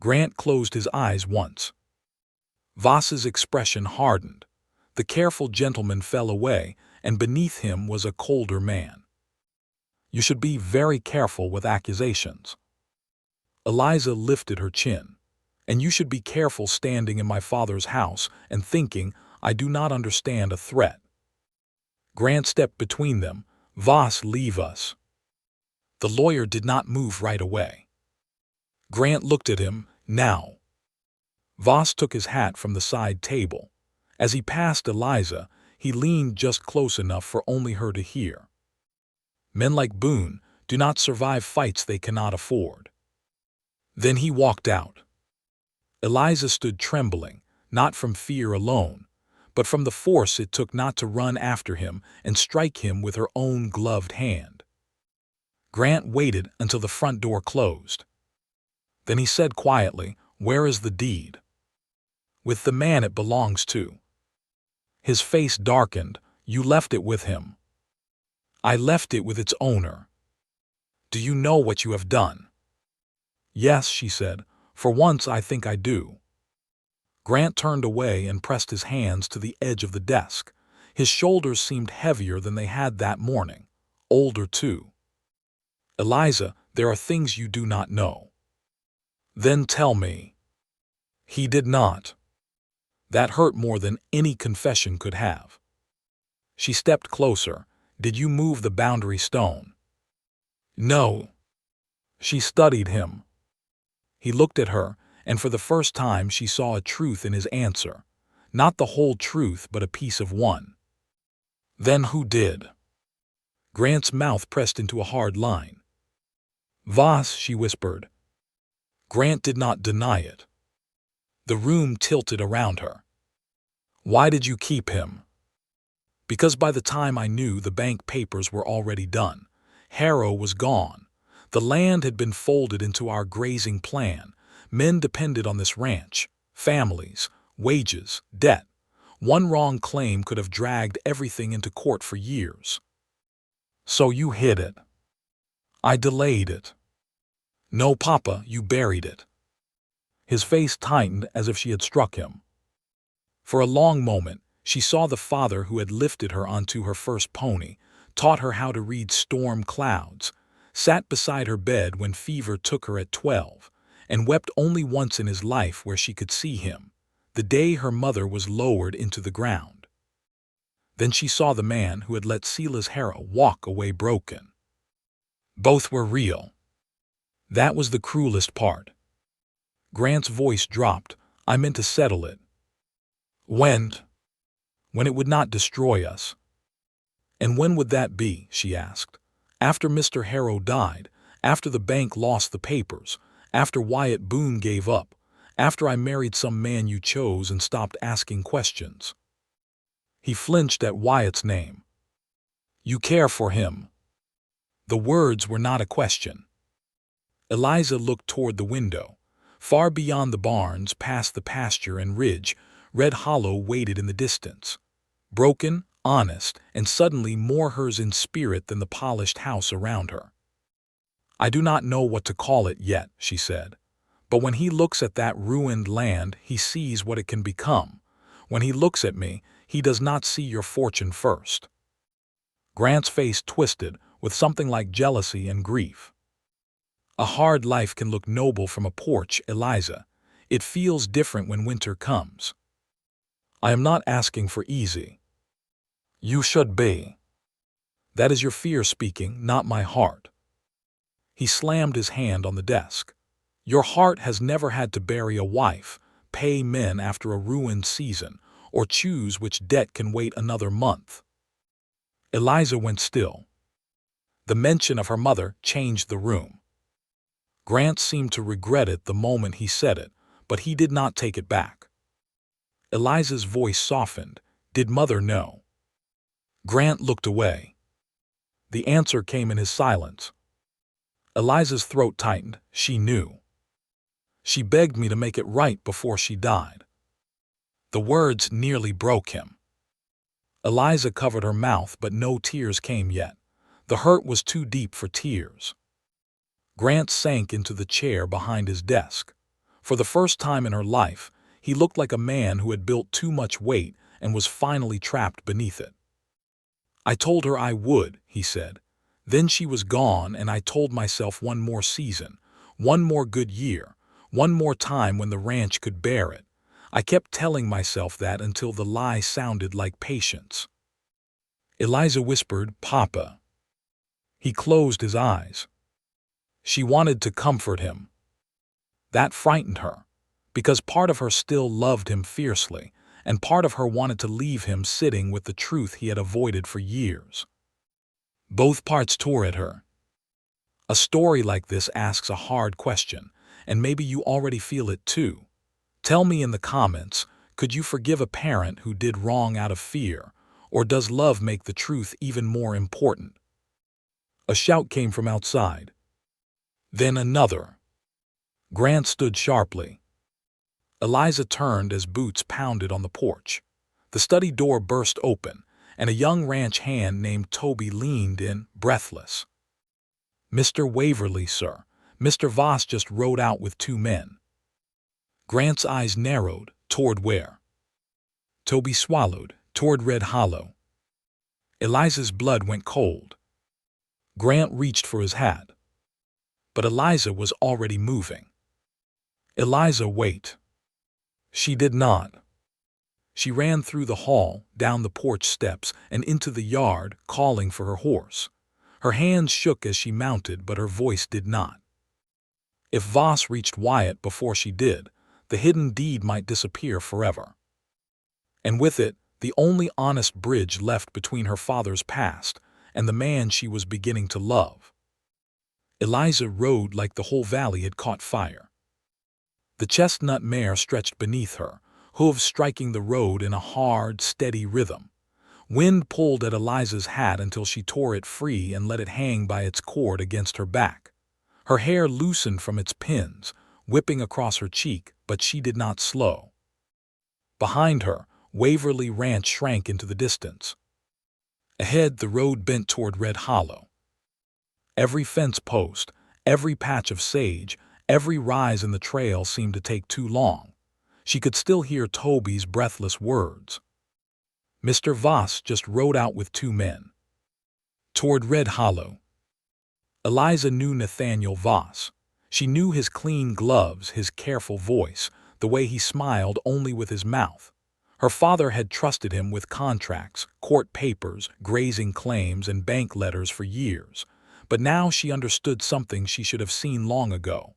Grant closed his eyes once. Voss's expression hardened. The careful gentleman fell away, and beneath him was a colder man. You should be very careful with accusations. Eliza lifted her chin. And you should be careful standing in my father's house and thinking, I do not understand a threat. Grant stepped between them. Voss, leave us. The lawyer did not move right away. Grant looked at him. Now. Voss took his hat from the side table. As he passed Eliza, he leaned just close enough for only her to hear. Men like Boone do not survive fights they cannot afford. Then he walked out. Eliza stood trembling, not from fear alone, but from the force it took not to run after him and strike him with her own gloved hand. Grant waited until the front door closed. Then he said quietly, where is the deed? With the man it belongs to. His face darkened. You left it with him. I left it with its owner. Do you know what you have done? Yes, she said. For once I think I do. Grant turned away and pressed his hands to the edge of the desk. His shoulders seemed heavier than they had that morning. Older, too. Eliza, there are things you do not know. Then tell me. He did not. That hurt more than any confession could have. She stepped closer. Did you move the boundary stone? No. She studied him. He looked at her, and for the first time she saw a truth in his answer. Not the whole truth, but a piece of one. Then who did? Grant's mouth pressed into a hard line. Voss, she whispered. Grant did not deny it. The room tilted around her. Why did you keep him? Because by the time I knew, the bank papers were already done. Harrow was gone. The land had been folded into our grazing plan. Men depended on this ranch. Families, wages, debt. One wrong claim could have dragged everything into court for years. So you hid it. I delayed it. No, Papa, you buried it. His face tightened as if she had struck him. For a long moment, she saw the father who had lifted her onto her first pony, taught her how to read storm clouds, sat beside her bed when fever took her at 12, and wept only once in his life where she could see him, the day her mother was lowered into the ground. Then she saw the man who had let Silas Harrow walk away broken. Both were real. That was the cruelest part. Grant's voice dropped. I meant to settle it. When? When it would not destroy us. And when would that be, she asked. After Mr. Harrow died, after the bank lost the papers, after Wyatt Boone gave up, after I married some man you chose and stopped asking questions. He flinched at Wyatt's name. You care for him. The words were not a question. Eliza looked toward the window. Far beyond the barns, past the pasture and ridge, Red Hollow waited in the distance. Broken, honest, and suddenly more hers in spirit than the polished house around her. I do not know what to call it yet, she said. But when he looks at that ruined land, he sees what it can become. When he looks at me, he does not see your fortune first. Grant's face twisted with something like jealousy and grief. A hard life can look noble from a porch, Eliza. It feels different when winter comes. I am not asking for easy. You should be. That is your fear speaking, not my heart. He slammed his hand on the desk. "Your heart has never had to bury a wife, pay men after a ruined season, or choose which debt can wait another month." Eliza went still. The mention of her mother changed the room. Grant seemed to regret it the moment he said it, but he did not take it back. Eliza's voice softened. "Did Mother know?" Grant looked away. The answer came in his silence. Eliza's throat tightened. "She knew. She begged me to make it right before she died." The words nearly broke him. Eliza covered her mouth, but no tears came yet. The hurt was too deep for tears. Grant sank into the chair behind his desk. For the first time in her life, he looked like a man who had built too much weight and was finally trapped beneath it. "I told her I would," he said. "Then she was gone, and I told myself one more season, one more good year, one more time when the ranch could bear it. I kept telling myself that until the lie sounded like patience." Eliza whispered, "Papa." He closed his eyes. She wanted to comfort him. That frightened her, because part of her still loved him fiercely, and part of her wanted to leave him sitting with the truth he had avoided for years. Both parts tore at her. A story like this asks a hard question, and maybe you already feel it too. Tell me in the comments, could you forgive a parent who did wrong out of fear, or does love make the truth even more important? A shout came from outside. Then another. Grant stood sharply. Eliza turned as boots pounded on the porch. The study door burst open, and a young ranch hand named Toby leaned in, breathless. "Mr. Waverly, sir. Mr. Voss just rode out with 2 men." Grant's eyes narrowed. "Toward where?" Toby swallowed. "Toward Red Hollow." Eliza's blood went cold. Grant reached for his hat. But Eliza was already moving. "Eliza, wait." She did not. She ran through the hall, down the porch steps, and into the yard, calling for her horse. Her hands shook as she mounted, but her voice did not. If Voss reached Wyatt before she did, the hidden deed might disappear forever. And with it, the only honest bridge left between her father's past and the man she was beginning to love. Eliza rode like the whole valley had caught fire. The chestnut mare stretched beneath her, hooves striking the road in a hard, steady rhythm. Wind pulled at Eliza's hat until she tore it free and let it hang by its cord against her back. Her hair loosened from its pins, whipping across her cheek, but she did not slow. Behind her, Waverly Ranch shrank into the distance. Ahead, the road bent toward Red Hollow. Every fence post, every patch of sage, every rise in the trail seemed to take too long. She could still hear Toby's breathless words. "Mr. Voss just rode out with 2 men. Toward Red Hollow." Eliza knew Nathaniel Voss. She knew his clean gloves, his careful voice, the way he smiled only with his mouth. Her father had trusted him with contracts, court papers, grazing claims, and bank letters for years. But now she understood something she should have seen long ago.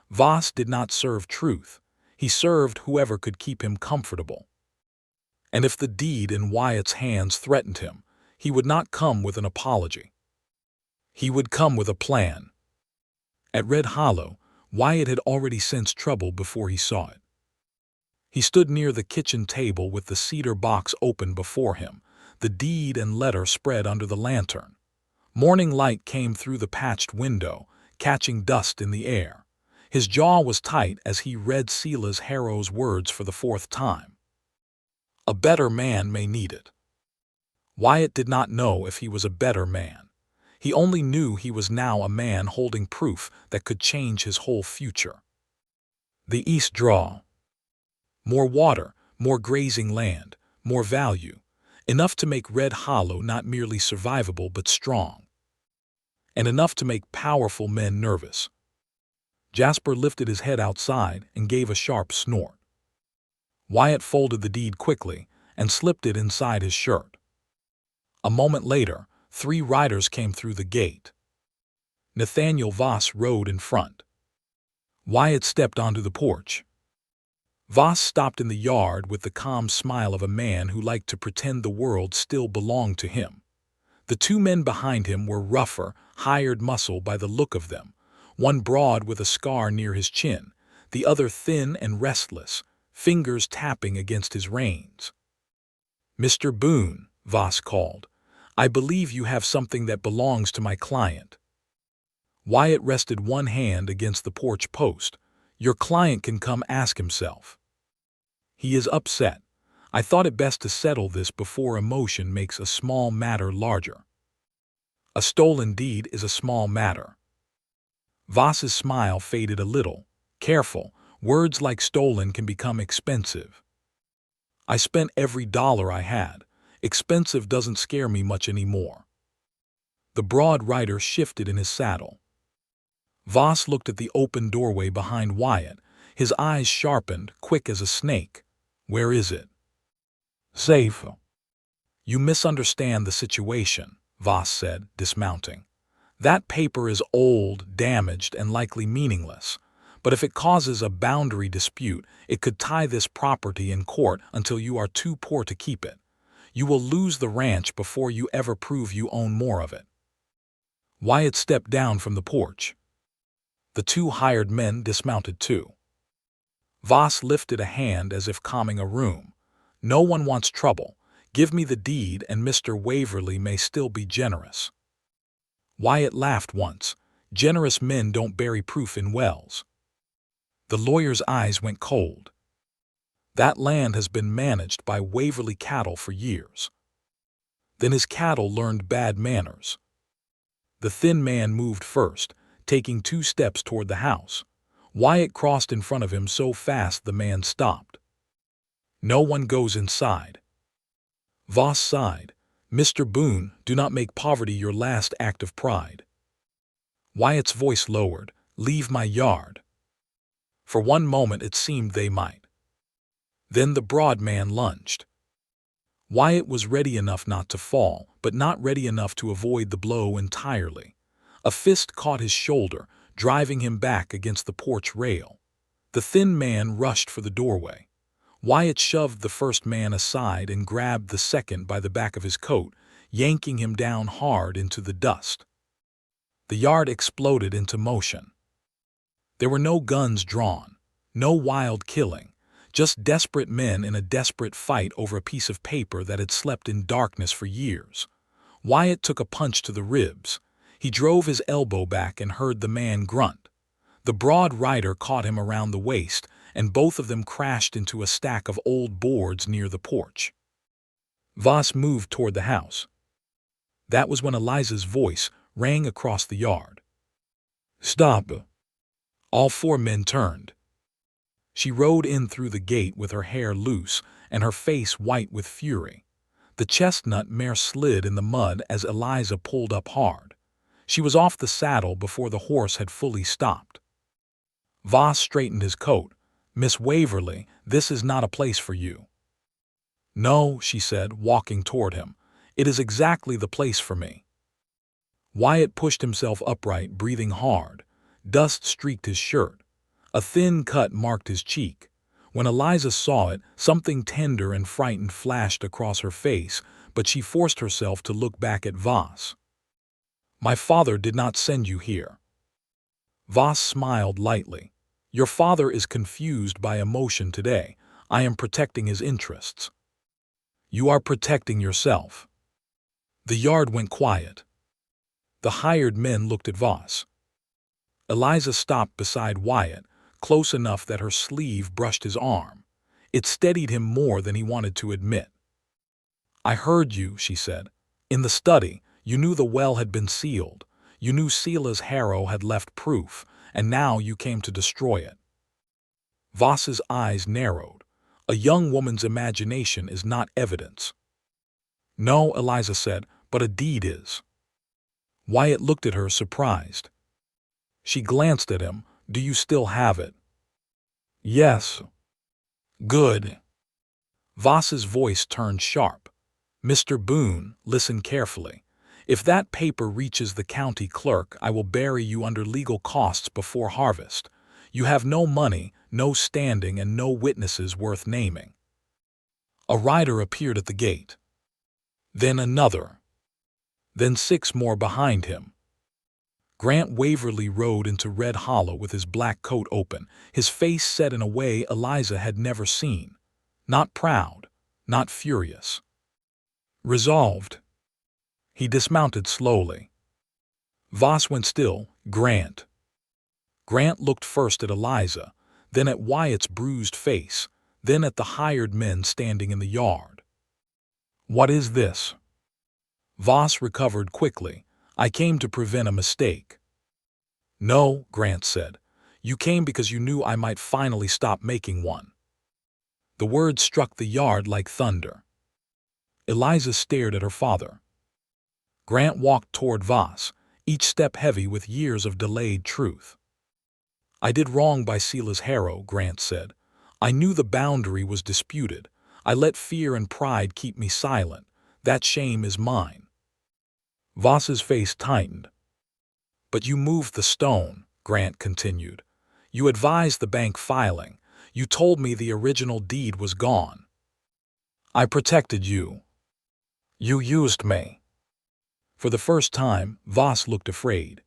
Voss did not serve truth. He served whoever could keep him comfortable. And if the deed in Wyatt's hands threatened him, he would not come with an apology. He would come with a plan. At Red Hollow, Wyatt had already sensed trouble before he saw it. He stood near the kitchen table with the cedar box open before him, the deed and letter spread under the lantern. Morning light came through the patched window, catching dust in the air. His jaw was tight as he read Silas Harrow's words for the 4th time. A better man may need it. Wyatt did not know if he was a better man. He only knew he was now a man holding proof that could change his whole future. The East Draw. More water, more grazing land, more value. Enough to make Red Hollow not merely survivable but strong. And enough to make powerful men nervous. Jasper lifted his head outside and gave a sharp snort. Wyatt folded the deed quickly and slipped it inside his shirt. A moment later, 3 riders came through the gate. Nathaniel Voss rode in front. Wyatt stepped onto the porch. Voss stopped in the yard with the calm smile of a man who liked to pretend the world still belonged to him. The two men behind him were rougher, hired muscle by the look of them, one broad with a scar near his chin, the other thin and restless, fingers tapping against his reins. "Mr. Boone," Voss called, "I believe you have something that belongs to my client." Wyatt rested one hand against the porch post. "Your client can come ask himself. He is upset. I thought it best to settle this before emotion makes a small matter larger." "A stolen deed is a small matter." Voss's smile faded a little. "Careful, words like stolen can become expensive." "I spent every dollar I had. Expensive doesn't scare me much anymore." The broad rider shifted in his saddle. Voss looked at the open doorway behind Wyatt, his eyes sharpened, quick as a snake. "Where is it?" "Safe." "You misunderstand the situation," Voss said, dismounting. "That paper is old, damaged, and likely meaningless. But if it causes a boundary dispute, it could tie this property in court until you are too poor to keep it. You will lose the ranch before you ever prove you own more of it." Wyatt stepped down from the porch. The two hired men dismounted too. Voss lifted a hand as if calming a room. "No one wants trouble. Give me the deed and Mr. Waverly may still be generous." Wyatt laughed once. "Generous men don't bury proof in wells." The lawyer's eyes went cold. "That land has been managed by Waverly cattle for years." "Then his cattle learned bad manners." The thin man moved first, taking 2 steps toward the house. Wyatt crossed in front of him so fast the man stopped. "No one goes inside." Voss sighed. "Mr. Boone, do not make poverty your last act of pride." Wyatt's voice lowered. "Leave my yard." For one moment it seemed they might. Then the broad man lunged. Wyatt was ready enough not to fall, but not ready enough to avoid the blow entirely. A fist caught his shoulder, driving him back against the porch rail. The thin man rushed for the doorway. Wyatt shoved the first man aside and grabbed the second by the back of his coat, yanking him down hard into the dust. The yard exploded into motion. There were no guns drawn, no wild killing, just desperate men in a desperate fight over a piece of paper that had slept in darkness for years. Wyatt took a punch to the ribs. He drove his elbow back and heard the man grunt. The broad rider caught him around the waist, and both of them crashed into a stack of old boards near the porch. Voss moved toward the house. That was when Eliza's voice rang across the yard. "Stop!" All 4 men turned. She rode in through the gate with her hair loose and her face white with fury. The chestnut mare slid in the mud as Eliza pulled up hard. She was off the saddle before the horse had fully stopped. Voss straightened his coat. "Miss Waverly, this is not a place for you." "No," she said, walking toward him. "It is exactly the place for me." Wyatt pushed himself upright, breathing hard. Dust streaked his shirt. A thin cut marked his cheek. When Eliza saw it, something tender and frightened flashed across her face, but she forced herself to look back at Voss. "My father did not send you here." Voss smiled lightly. "Your father is confused by emotion today. I am protecting his interests." "You are protecting yourself." The yard went quiet. The hired men looked at Voss. Eliza stopped beside Wyatt, close enough that her sleeve brushed his arm. It steadied him more than he wanted to admit. "I heard you," she said. "In the study, you knew the well had been sealed. You knew Sela's harrow had left proof, and now you came to destroy it." Voss's eyes narrowed. "A young woman's imagination is not evidence." "No," Eliza said, "but a deed is." Wyatt looked at her, surprised. She glanced at him. "Do you still have it?" "Yes." "Good." Voss's voice turned sharp. "Mr. Boone, listen carefully. If that paper reaches the county clerk, I will bury you under legal costs before harvest. You have no money, no standing, and no witnesses worth naming." A rider appeared at the gate. Then another. Then 6 more behind him. Grant Waverly rode into Red Hollow with his black coat open, his face set in a way Eliza had never seen. Not proud, not furious. Resolved. He dismounted slowly. Voss went still. Grant. Grant looked first at Eliza, then at Wyatt's bruised face, then at the hired men standing in the yard. "What is this?" Voss recovered quickly. "I came to prevent a mistake." "No," Grant said. "You came because you knew I might finally stop making one." The words struck the yard like thunder. Eliza stared at her father. Grant walked toward Voss, each step heavy with years of delayed truth. "I did wrong by Sila's harrow," Grant said. "I knew the boundary was disputed. I let fear and pride keep me silent. That shame is mine." Voss's face tightened. "But you moved the stone," Grant continued. "You advised the bank filing. You told me the original deed was gone. I protected you. You used me." For the first time, Voss looked afraid.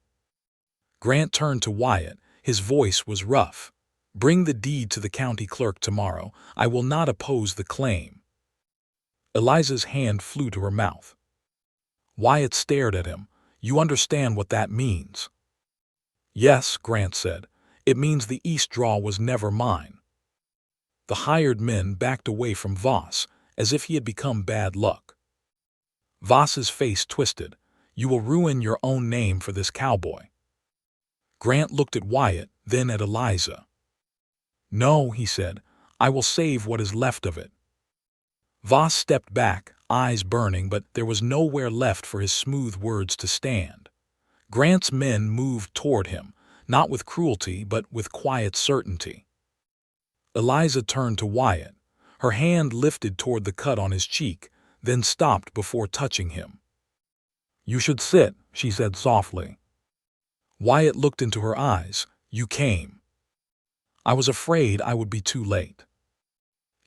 Grant turned to Wyatt. His voice was rough. "Bring the deed to the county clerk tomorrow. I will not oppose the claim." Eliza's hand flew to her mouth. Wyatt stared at him. "You understand what that means?" "Yes," Grant said. "It means the east draw was never mine." The hired men backed away from Voss, as if he had become bad luck. Voss's face twisted. "You will ruin your own name for this cowboy." Grant looked at Wyatt, then at Eliza. "No," he said. "I will save what is left of it." Voss stepped back, eyes burning, but there was nowhere left for his smooth words to stand. Grant's men moved toward him, not with cruelty but with quiet certainty. Eliza turned to Wyatt. Her hand lifted toward the cut on his cheek, then stopped before touching him. "You should sit," she said softly. Wyatt looked into her eyes. "You came." "I was afraid I would be too late."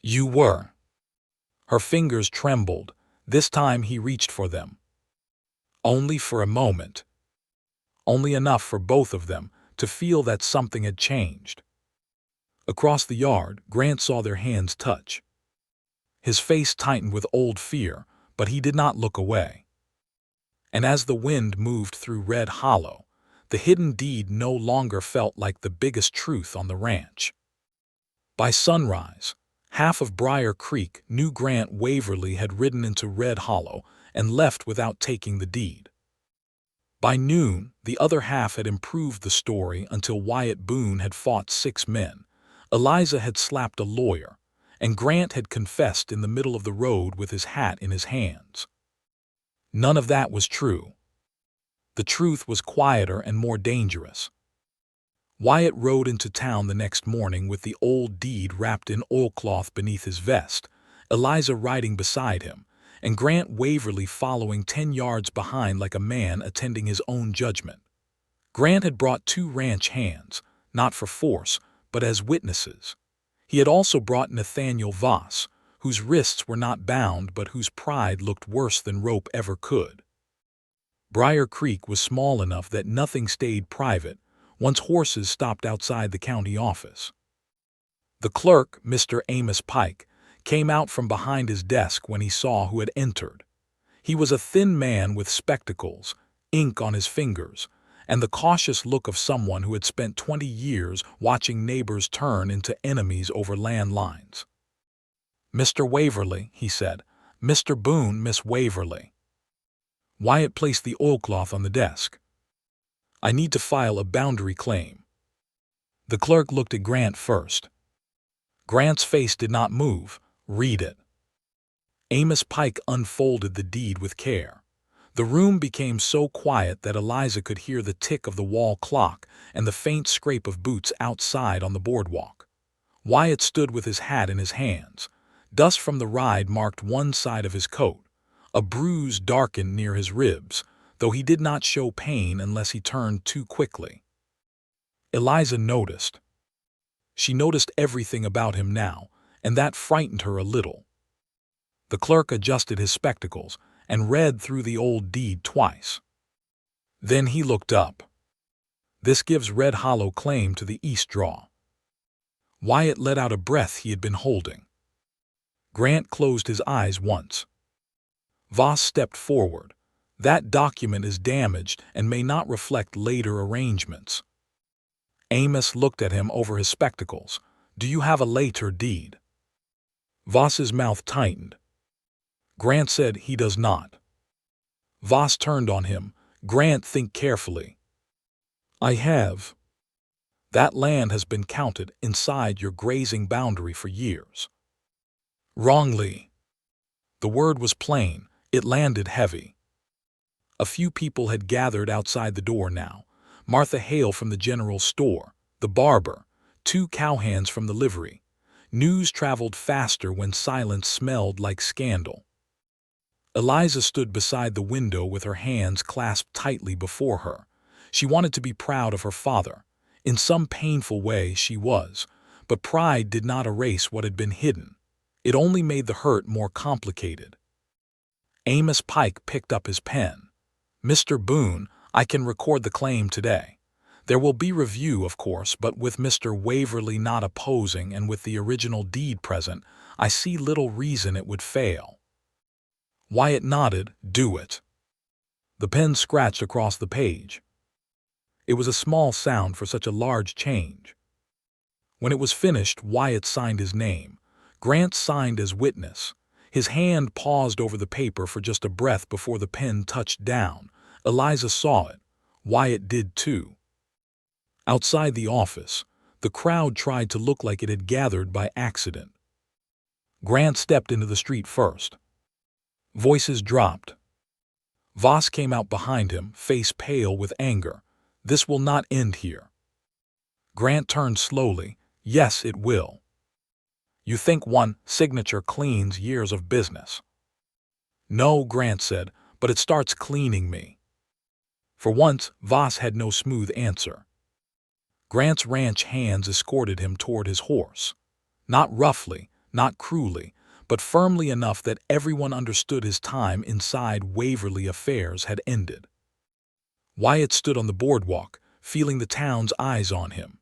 "You were." Her fingers trembled. This time he reached for them. Only for a moment. Only enough for both of them to feel that something had changed. Across the yard, Grant saw their hands touch. His face tightened with old fear, but he did not look away. And as the wind moved through Red Hollow, the hidden deed no longer felt like the biggest truth on the ranch. By sunrise, half of Briar Creek knew Grant Waverly had ridden into Red Hollow and left without taking the deed. By noon, the other half had improved the story until Wyatt Boone had fought 6 men, Eliza had slapped a lawyer, and Grant had confessed in the middle of the road with his hat in his hands. None of that was true. The truth was quieter and more dangerous. Wyatt rode into town the next morning with the old deed wrapped in oilcloth beneath his vest, Eliza riding beside him, and Grant Waverly following 10 yards behind like a man attending his own judgment. Grant had brought 2 ranch hands, not for force, but as witnesses. He had also brought Nathaniel Voss, whose wrists were not bound but whose pride looked worse than rope ever could. Briar Creek was small enough that nothing stayed private once horses stopped outside the county office. The clerk, Mr. Amos Pike, came out from behind his desk when he saw who had entered. He was a thin man with spectacles, ink on his fingers, and the cautious look of someone who had spent 20 years watching neighbors turn into enemies over land lines. "Mr. Waverly," he said. "Mr. Boone, Miss Waverly." Wyatt placed the oilcloth on the desk. "I need to file a boundary claim." The clerk looked at Grant first. Grant's face did not move. "Read it." Amos Pike unfolded the deed with care. The room became so quiet that Eliza could hear the tick of the wall clock and the faint scrape of boots outside on the boardwalk. Wyatt stood with his hat in his hands. Dust from the ride marked one side of his coat. A bruise darkened near his ribs. though he did not show pain unless he turned too quickly. Eliza noticed. She noticed everything about him now, and that frightened her a little. The clerk adjusted his spectacles and read through the old deed twice. Then he looked up. This gives Red Hollow claim to the east draw. Wyatt let out a breath he had been holding. Grant closed his eyes once. Voss stepped forward. That document is damaged and may not reflect later arrangements. Amos looked at him over his spectacles. Do you have a later deed? Voss's mouth tightened. Grant said he does not. Voss turned on him. Grant, think carefully. I have. That land has been counted inside your grazing boundary for years. Wrongly. The word was plain. It landed heavy. A few people had gathered outside the door now. Martha Hale from the general store, the barber, 2 cowhands from the livery. News traveled faster when silence smelled like scandal. Eliza stood beside the window with her hands clasped tightly before her. She wanted to be proud of her father. In some painful way she was, but pride did not erase what had been hidden. It only made the hurt more complicated. Amos Pike picked up his pen. Mr. Boone, I can record the claim today. There will be review, of course, but with Mr. Waverley not opposing and with the original deed present, I see little reason it would fail. Wyatt nodded. Do it. The pen scratched across the page. It was a small sound for such a large change. When it was finished, Wyatt signed his name. Grant signed as witness. His hand paused over the paper for just a breath before the pen touched down. Eliza saw it. Wyatt did too. Outside the office, the crowd tried to look like it had gathered by accident. Grant stepped into the street first. Voices dropped. Voss came out behind him, face pale with anger. This will not end here. Grant turned slowly. Yes, it will. You think one signature cleans years of business? No, Grant said, but it starts cleaning me. For once, Voss had no smooth answer. Grant's ranch hands escorted him toward his horse. Not roughly, not cruelly, but firmly enough that everyone understood his time inside Waverley affairs had ended. Wyatt stood on the boardwalk, feeling the town's eyes on him.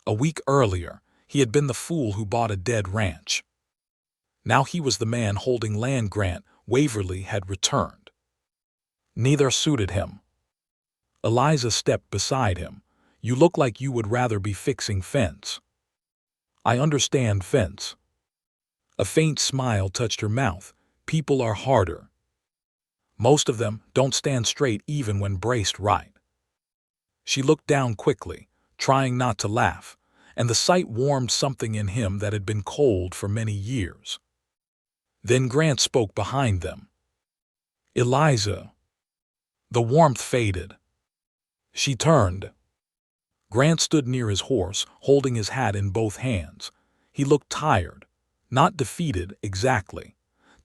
A week earlier, he had been the fool who bought a dead ranch. Now he was the man holding land Grant Waverley had returned. Neither suited him. Eliza stepped beside him. You look like you would rather be fixing fence. I understand fence. A faint smile touched her mouth. People are harder. Most of them don't stand straight even when braced right. She looked down quickly, trying not to laugh, and the sight warmed something in him that had been cold for many years. Then Grant spoke behind them. Eliza. The warmth faded. She turned. Grant stood near his horse, holding his hat in both hands. He looked tired, not defeated exactly.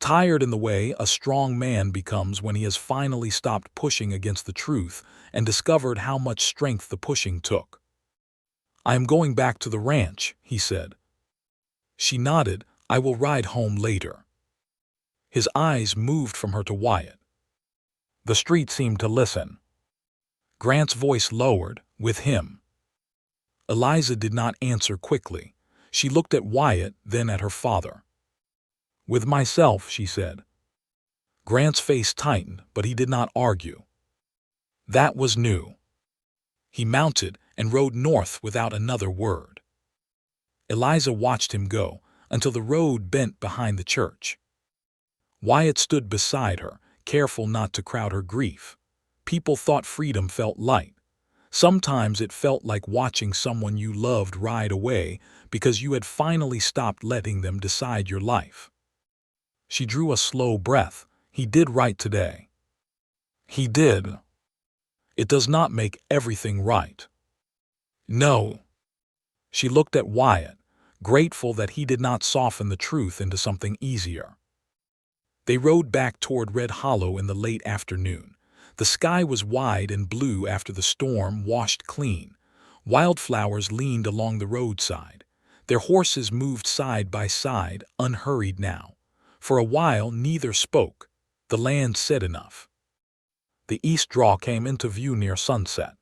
Tired in the way a strong man becomes when he has finally stopped pushing against the truth and discovered how much strength the pushing took. I am going back to the ranch, he said. She nodded. I will ride home later. His eyes moved from her to Wyatt. The street seemed to listen. Grant's voice lowered, with him. Eliza did not answer quickly. She looked at Wyatt, then at her father. With myself, she said. Grant's face tightened, but he did not argue. That was new. He mounted and rode north without another word. Eliza watched him go until the road bent behind the church. Wyatt stood beside her, careful not to crowd her grief. People thought freedom felt light. Sometimes it felt like watching someone you loved ride away because you had finally stopped letting them decide your life. She drew a slow breath. He did right today. He did. It does not make everything right. No. She looked at Wyatt, grateful that he did not soften the truth into something easier. They rode back toward Red Hollow in the late afternoon. The sky was wide and blue after the storm washed clean. Wildflowers leaned along the roadside. Their horses moved side by side, unhurried now. For a while neither spoke. The land said enough. The east draw came into view near sunset.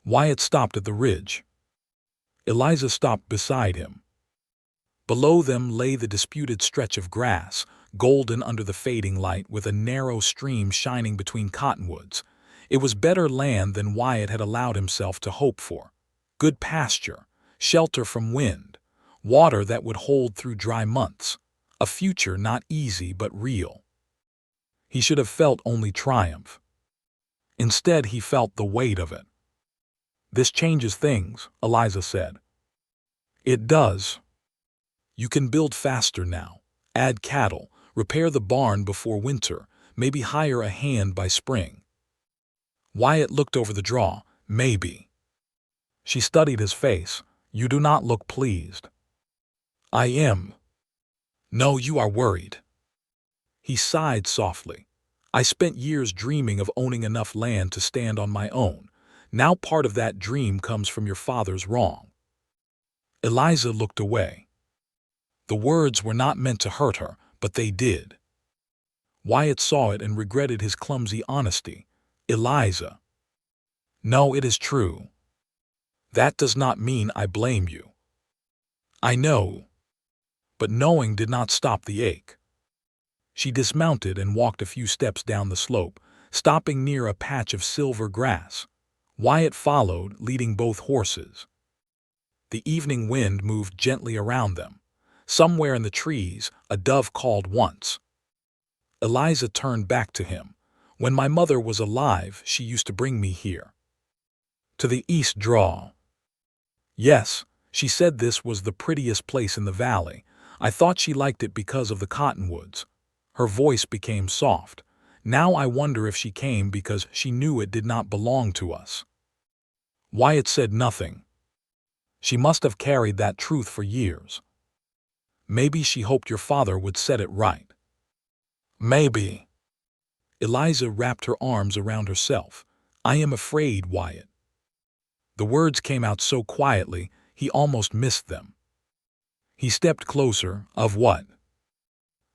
Wyatt stopped at the ridge. Eliza stopped beside him. Below them lay the disputed stretch of grass, golden under the fading light, with a narrow stream shining between cottonwoods. It was better land than Wyatt had allowed himself to hope for. Good pasture, shelter from wind, water that would hold through dry months, a future not easy but real. He should have felt only triumph. Instead, he felt the weight of it. "This changes things," Eliza said. "It does. You can build faster now, add cattle, repair the barn before winter, maybe hire a hand by spring." Wyatt looked over the draw. "Maybe." She studied his face. "You do not look pleased." "I am." "No, you are worried." He sighed softly. "I spent years dreaming of owning enough land to stand on my own. Now part of that dream comes from your father's wrong." Eliza looked away. The words were not meant to hurt her, but they did. Wyatt saw it and regretted his clumsy honesty. "Eliza." "No, it is true. That does not mean I blame you." "I know." But knowing did not stop the ache. She dismounted and walked a few steps down the slope, stopping near a patch of silver grass. Wyatt followed, leading both horses. The evening wind moved gently around them. Somewhere in the trees, a dove called once. Eliza turned back to him. "When my mother was alive, she used to bring me here." "To the east draw." "Yes, she said this was the prettiest place in the valley. I thought she liked it because of the cottonwoods." Her voice became soft. "Now I wonder if she came because she knew it did not belong to us." Wyatt said nothing. She must have carried that truth for years. "Maybe she hoped your father would set it right." "Maybe." Eliza wrapped her arms around herself. "I am afraid, Wyatt." The words came out so quietly, he almost missed them. He stepped closer. "Of what?"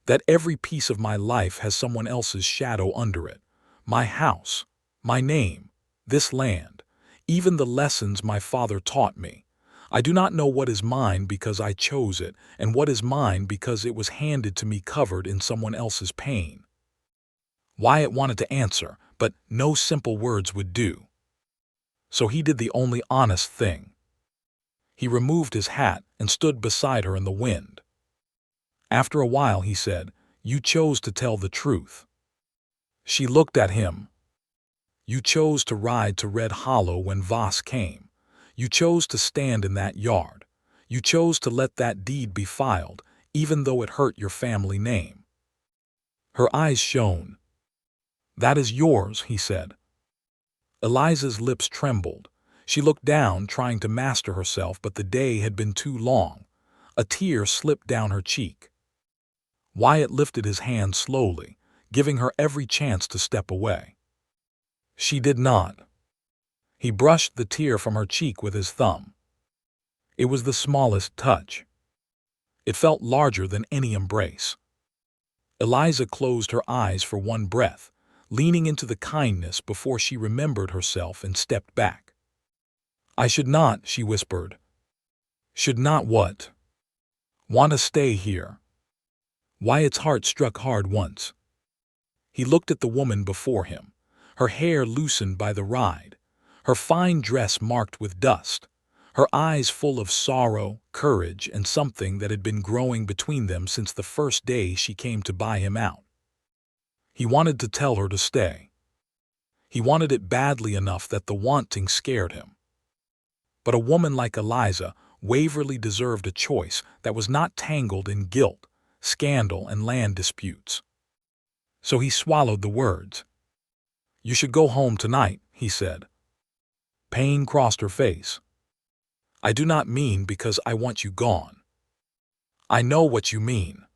"That every piece of my life has someone else's shadow under it. My house, my name, this land, even the lessons my father taught me. I do not know what is mine because I chose it, and what is mine because it was handed to me covered in someone else's pain." Wyatt wanted to answer, but no simple words would do. So he did the only honest thing. He removed his hat and stood beside her in the wind. After a while he said, "You chose to tell the truth." She looked at him. "You chose to ride to Red Hollow when Voss came. You chose to stand in that yard. You chose to let that deed be filed, even though it hurt your family name." Her eyes shone. "That is yours," he said. Eliza's lips trembled. She looked down, trying to master herself, but the day had been too long. A tear slipped down her cheek. Wyatt lifted his hand slowly, giving her every chance to step away. She did not. He brushed the tear from her cheek with his thumb. It was the smallest touch. It felt larger than any embrace. Eliza closed her eyes for one breath, leaning into the kindness before she remembered herself and stepped back. "I should not," she whispered. "Should not what?" "Want to stay here." Wyatt's heart struck hard once. He looked at the woman before him, her hair loosened by the ride, her fine dress marked with dust, her eyes full of sorrow, courage, and something that had been growing between them since the first day she came to buy him out. He wanted to tell her to stay. He wanted it badly enough that the wanting scared him. But a woman like Eliza, Waverly deserved a choice that was not tangled in guilt, scandal, and land disputes. So he swallowed the words. "You should go home tonight," he said. Pain crossed her face. "I do not mean because I want you gone. I know what you mean.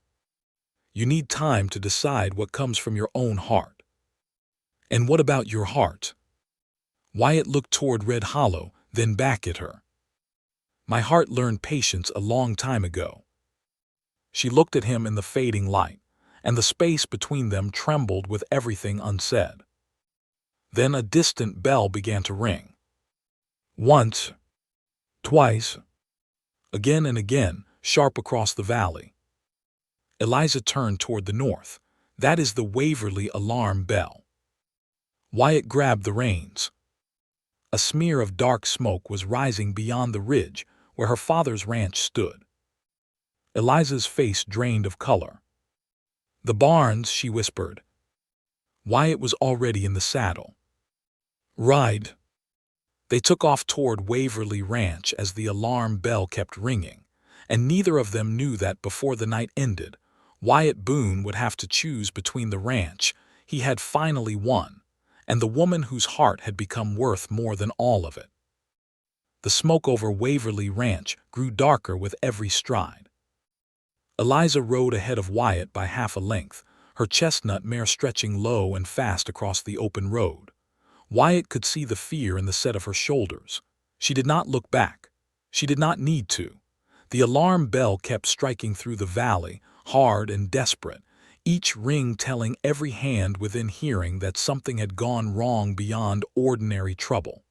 You need time to decide what comes from your own heart. And what about your heart? Wyatt looked toward Red Hollow, then back at her. My heart learned patience a long time ago. She looked at him in the fading light, and the space between them trembled with everything unsaid. Then a distant bell began to ring. Once, twice, again and again, sharp across the valley. Eliza turned toward the north. That is the Waverly alarm bell. Wyatt grabbed the reins. A smear of dark smoke was rising beyond the ridge where her father's ranch stood. Eliza's face drained of color. The barns, she whispered. Wyatt was already in the saddle. Ride. They took off toward Waverly Ranch as the alarm bell kept ringing, and neither of them knew that before the night ended, Wyatt Boone would have to choose between the ranch he had finally won and the woman whose heart had become worth more than all of it. The smoke over Waverly Ranch grew darker with every stride. Eliza rode ahead of Wyatt by half a length, her chestnut mare stretching low and fast across the open road. Wyatt could see the fear in the set of her shoulders. She did not look back. She did not need to. The alarm bell kept striking through the valley, hard and desperate, each ring telling every hand within hearing that something had gone wrong beyond ordinary trouble.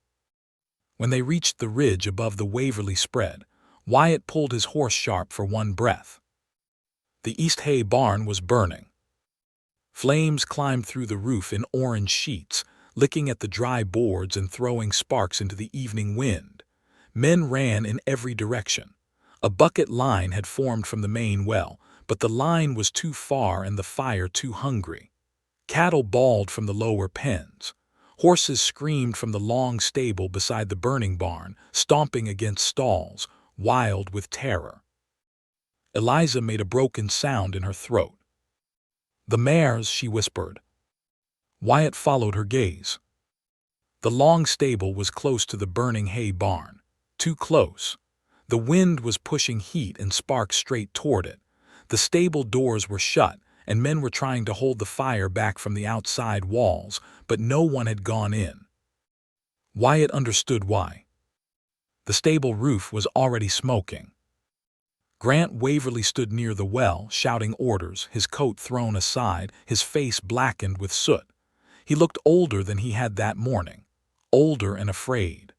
When they reached the ridge above the Waverly spread, Wyatt pulled his horse sharp for one breath. The East Hay barn was burning. Flames climbed through the roof in orange sheets, licking at the dry boards and throwing sparks into the evening wind. Men ran in every direction. A bucket line had formed from the main well, but the line was too far and the fire too hungry. Cattle bawled from the lower pens. Horses screamed from the long stable beside the burning barn, stomping against stalls, wild with terror. Eliza made a broken sound in her throat. The mares, she whispered. Wyatt followed her gaze. The long stable was close to the burning hay barn. Too close. The wind was pushing heat and sparks straight toward it. The stable doors were shut, and men were trying to hold the fire back from the outside walls, but no one had gone in. Wyatt understood why. The stable roof was already smoking. Grant Waverly stood near the well, shouting orders, his coat thrown aside, his face blackened with soot. He looked older than he had that morning, older and afraid.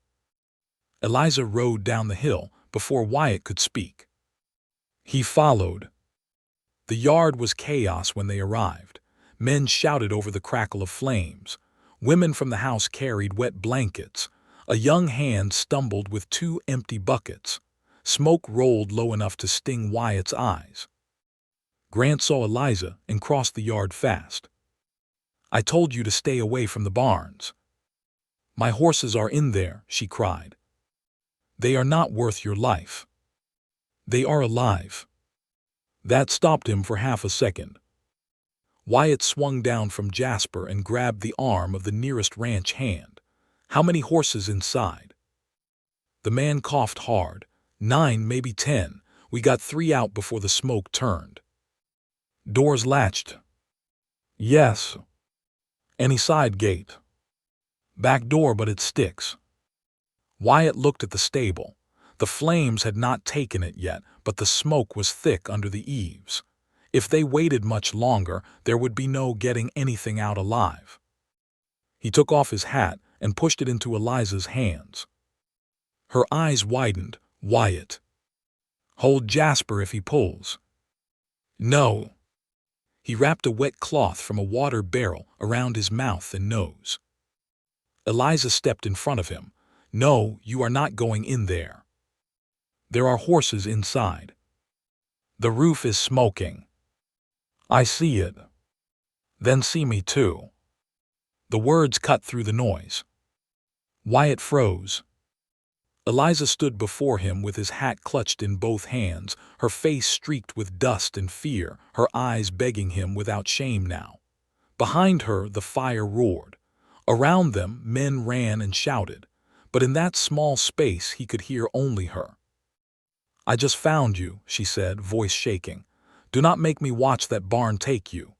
Eliza rode down the hill before Wyatt could speak. He followed. The yard was chaos when they arrived. Men shouted over the crackle of flames. Women from the house carried wet blankets. A young hand stumbled with 2 empty buckets. Smoke rolled low enough to sting Wyatt's eyes. Grant saw Eliza and crossed the yard fast. I told you to stay away from the barns. My horses are in there, she cried. They are not worth your life. They are alive. That stopped him for half a second. Wyatt swung down from Jasper and grabbed the arm of the nearest ranch hand. How many horses inside? The man coughed hard. 9, maybe 10. We got 3 out before the smoke turned. Doors latched. Yes. Any side gate. Back door, but it sticks. Wyatt looked at the stable. The flames had not taken it yet, but the smoke was thick under the eaves. If they waited much longer, there would be no getting anything out alive. He took off his hat and pushed it into Eliza's hands. Her eyes widened. Wyatt. Hold Jasper if he pulls. No. He wrapped a wet cloth from a water barrel around his mouth and nose. Eliza stepped in front of him. No, you are not going in there. There are horses inside. The roof is smoking. I see it. Then see me too. The words cut through the noise. Wyatt froze. Eliza stood before him with his hat clutched in both hands, her face streaked with dust and fear, her eyes begging him without shame now. Behind her, the fire roared. Around them, men ran and shouted. But in that small space, he could hear only her. I just found you, she said, voice shaking. Do not make me watch that barn take you.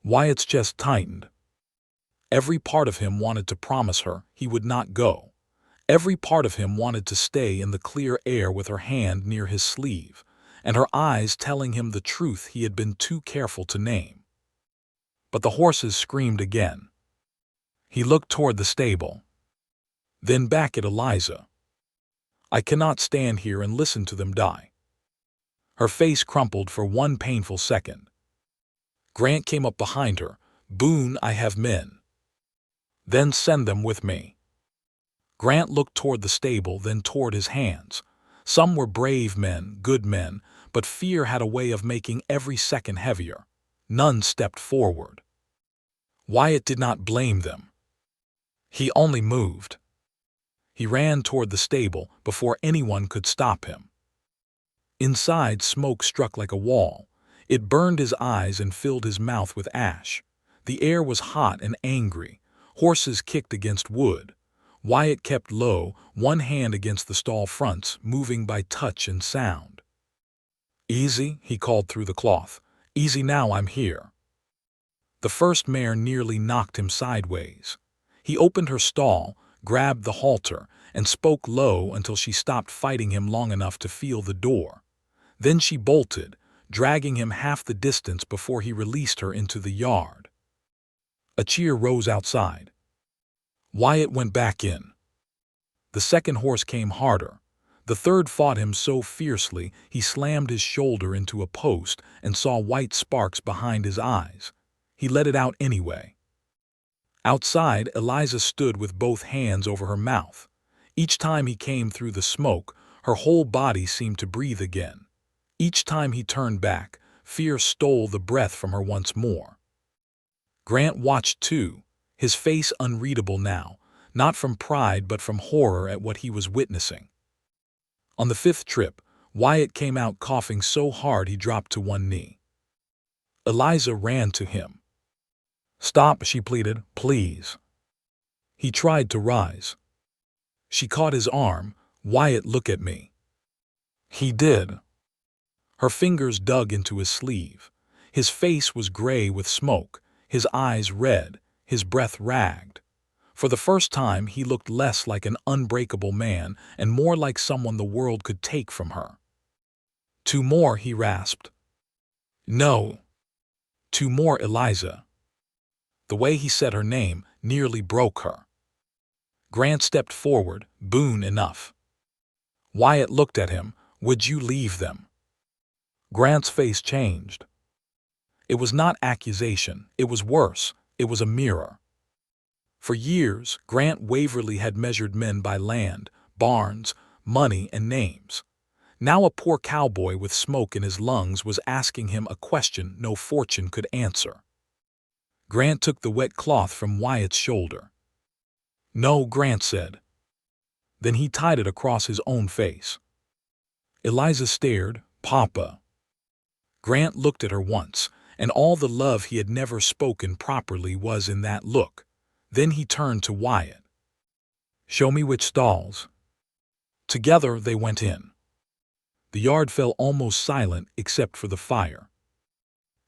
Wyatt's chest tightened. Every part of him wanted to promise her he would not go. Every part of him wanted to stay in the clear air with her hand near his sleeve, and her eyes telling him the truth he had been too careful to name. But the horses screamed again. He looked toward the stable, then back at Eliza. I cannot stand here and listen to them die. Her face crumpled for one painful second. Grant came up behind her. Boone, I have men. Then send them with me. Grant looked toward the stable, then toward his hands. Some were brave men, good men, but fear had a way of making every second heavier. None stepped forward. Wyatt did not blame them. He only moved. He ran toward the stable before anyone could stop him. Inside, smoke struck like a wall. It burned his eyes and filled his mouth with ash. The air was hot and angry. Horses kicked against wood. Wyatt kept low, one hand against the stall fronts, moving by touch and sound. Easy, he called through the cloth. Easy now, I'm here. The first mare nearly knocked him sideways. He opened her stall, grabbed the halter, and spoke low until she stopped fighting him long enough to feel the door. Then she bolted, dragging him half the distance before he released her into the yard. A cheer rose outside. Wyatt went back in. The second horse came harder. The third fought him so fiercely he slammed his shoulder into a post and saw white sparks behind his eyes. He let it out anyway. Outside, Eliza stood with both hands over her mouth. Each time he came through the smoke, her whole body seemed to breathe again. Each time he turned back, fear stole the breath from her once more. Grant watched too, his face unreadable now, not from pride but from horror at what he was witnessing. On the fifth trip, Wyatt came out coughing so hard he dropped to one knee. Eliza ran to him. Stop, she pleaded, please. He tried to rise. She caught his arm. Wyatt, look at me. He did. Her fingers dug into his sleeve. His face was gray with smoke, his eyes red, his breath ragged. For the first time, he looked less like an unbreakable man and more like someone the world could take from her. Two more, he rasped. No. Two more, Eliza. The way he said her name nearly broke her. Grant stepped forward. Boone, enough. Wyatt looked at him. Would you leave them? Grant's face changed. It was not accusation. It was worse. It was a mirror. For years, Grant Waverly had measured men by land, barns, money, and names. Now a poor cowboy with smoke in his lungs was asking him a question no fortune could answer. Grant took the wet cloth from Wyatt's shoulder. No, Grant said. Then he tied it across his own face. Eliza stared. Papa. Grant looked at her once, and all the love he had never spoken properly was in that look. Then he turned to Wyatt. Show me which stalls. Together they went in. The yard fell almost silent except for the fire.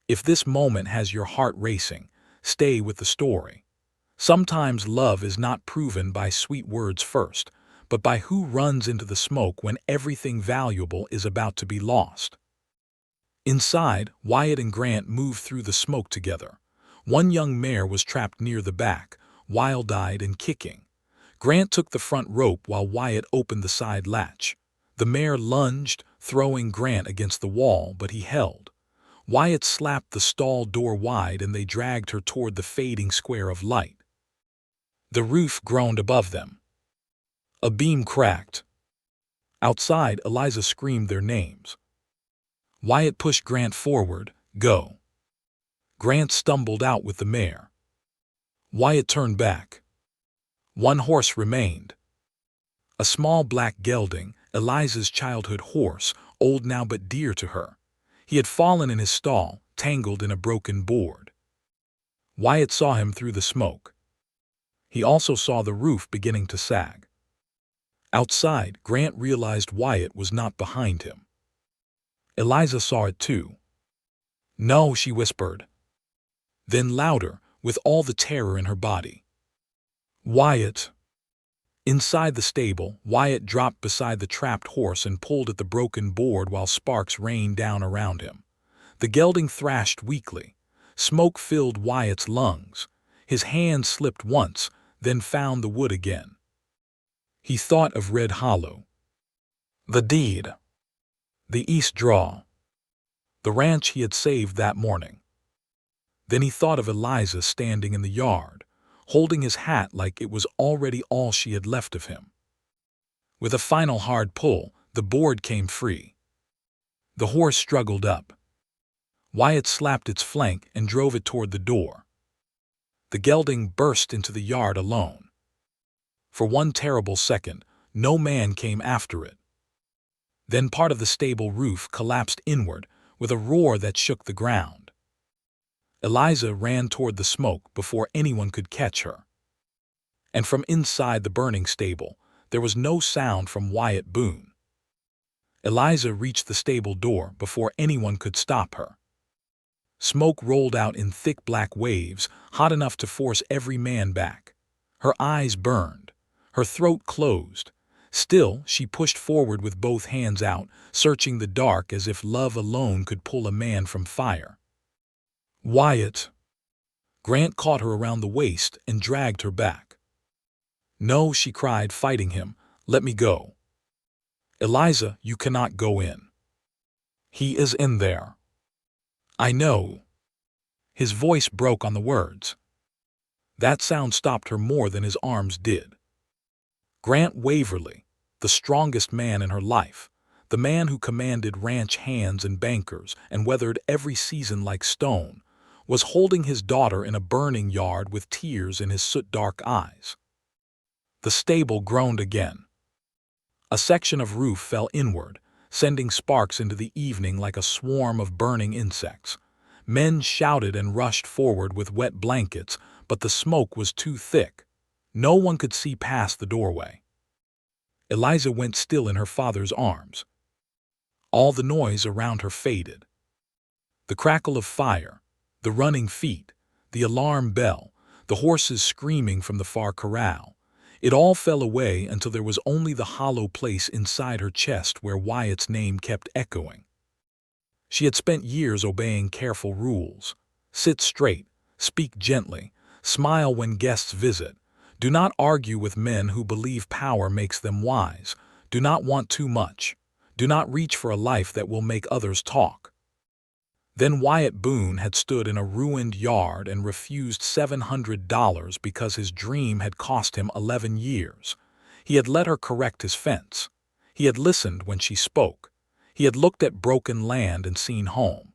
If this moment has your heart racing, stay with the story. Sometimes love is not proven by sweet words first, but by who runs into the smoke when everything valuable is about to be lost. Inside, Wyatt and Grant moved through the smoke together. One young mare was trapped near the back, wild-eyed and kicking. Grant took the front rope while Wyatt opened the side latch. The mare lunged, throwing Grant against the wall, but he held. Wyatt slapped the stall door wide and they dragged her toward the fading square of light. The roof groaned above them. A beam cracked. Outside, Eliza screamed their names. Wyatt pushed Grant forward. Go. Grant stumbled out with the mare. Wyatt turned back. One horse remained. A small black gelding, Eliza's childhood horse, old now but dear to her. He had fallen in his stall, tangled in a broken board. Wyatt saw him through the smoke. He also saw the roof beginning to sag. Outside, Grant realized Wyatt was not behind him. Eliza saw it too. No, she whispered. Then louder, with all the terror in her body. Wyatt. Inside the stable, Wyatt dropped beside the trapped horse and pulled at the broken board while sparks rained down around him. The gelding thrashed weakly. Smoke filled Wyatt's lungs. His hand slipped once, then found the wood again. He thought of Red Hollow. The deed. The East Draw. The ranch he had saved that morning. Then he thought of Eliza standing in the yard, holding his hat like it was already all she had left of him. With a final hard pull, the board came free. The horse struggled up. Wyatt slapped its flank and drove it toward the door. The gelding burst into the yard alone. For one terrible second, no man came after it. Then part of the stable roof collapsed inward with a roar that shook the ground. Eliza ran toward the smoke before anyone could catch her. And from inside the burning stable, there was no sound from Wyatt Boone. Eliza reached the stable door before anyone could stop her. Smoke rolled out in thick black waves, hot enough to force every man back. Her eyes burned. Her throat closed. Still, she pushed forward with both hands out, searching the dark as if love alone could pull a man from fire. Wyatt. Grant caught her around the waist and dragged her back. No, she cried, fighting him. Let me go. Eliza, you cannot go in. He is in there. I know. His voice broke on the words. That sound stopped her more than his arms did. Grant Waverly, the strongest man in her life, the man who commanded ranch hands and bankers and weathered every season like stone, was holding his daughter in a burning yard with tears in his soot-dark eyes. The stable groaned again. A section of roof fell inward, sending sparks into the evening like a swarm of burning insects. Men shouted and rushed forward with wet blankets, but the smoke was too thick. No one could see past the doorway. Eliza went still in her father's arms. All the noise around her faded. The crackle of fire, the running feet, the alarm bell, the horses screaming from the far corral. It all fell away until there was only the hollow place inside her chest where Wyatt's name kept echoing. She had spent years obeying careful rules. Sit straight, speak gently, smile when guests visit. Do not argue with men who believe power makes them wise. Do not want too much. Do not reach for a life that will make others talk. Then Wyatt Boone had stood in a ruined yard and refused $700 because his dream had cost him 11 years. He had let her correct his fence. He had listened when she spoke. He had looked at broken land and seen home.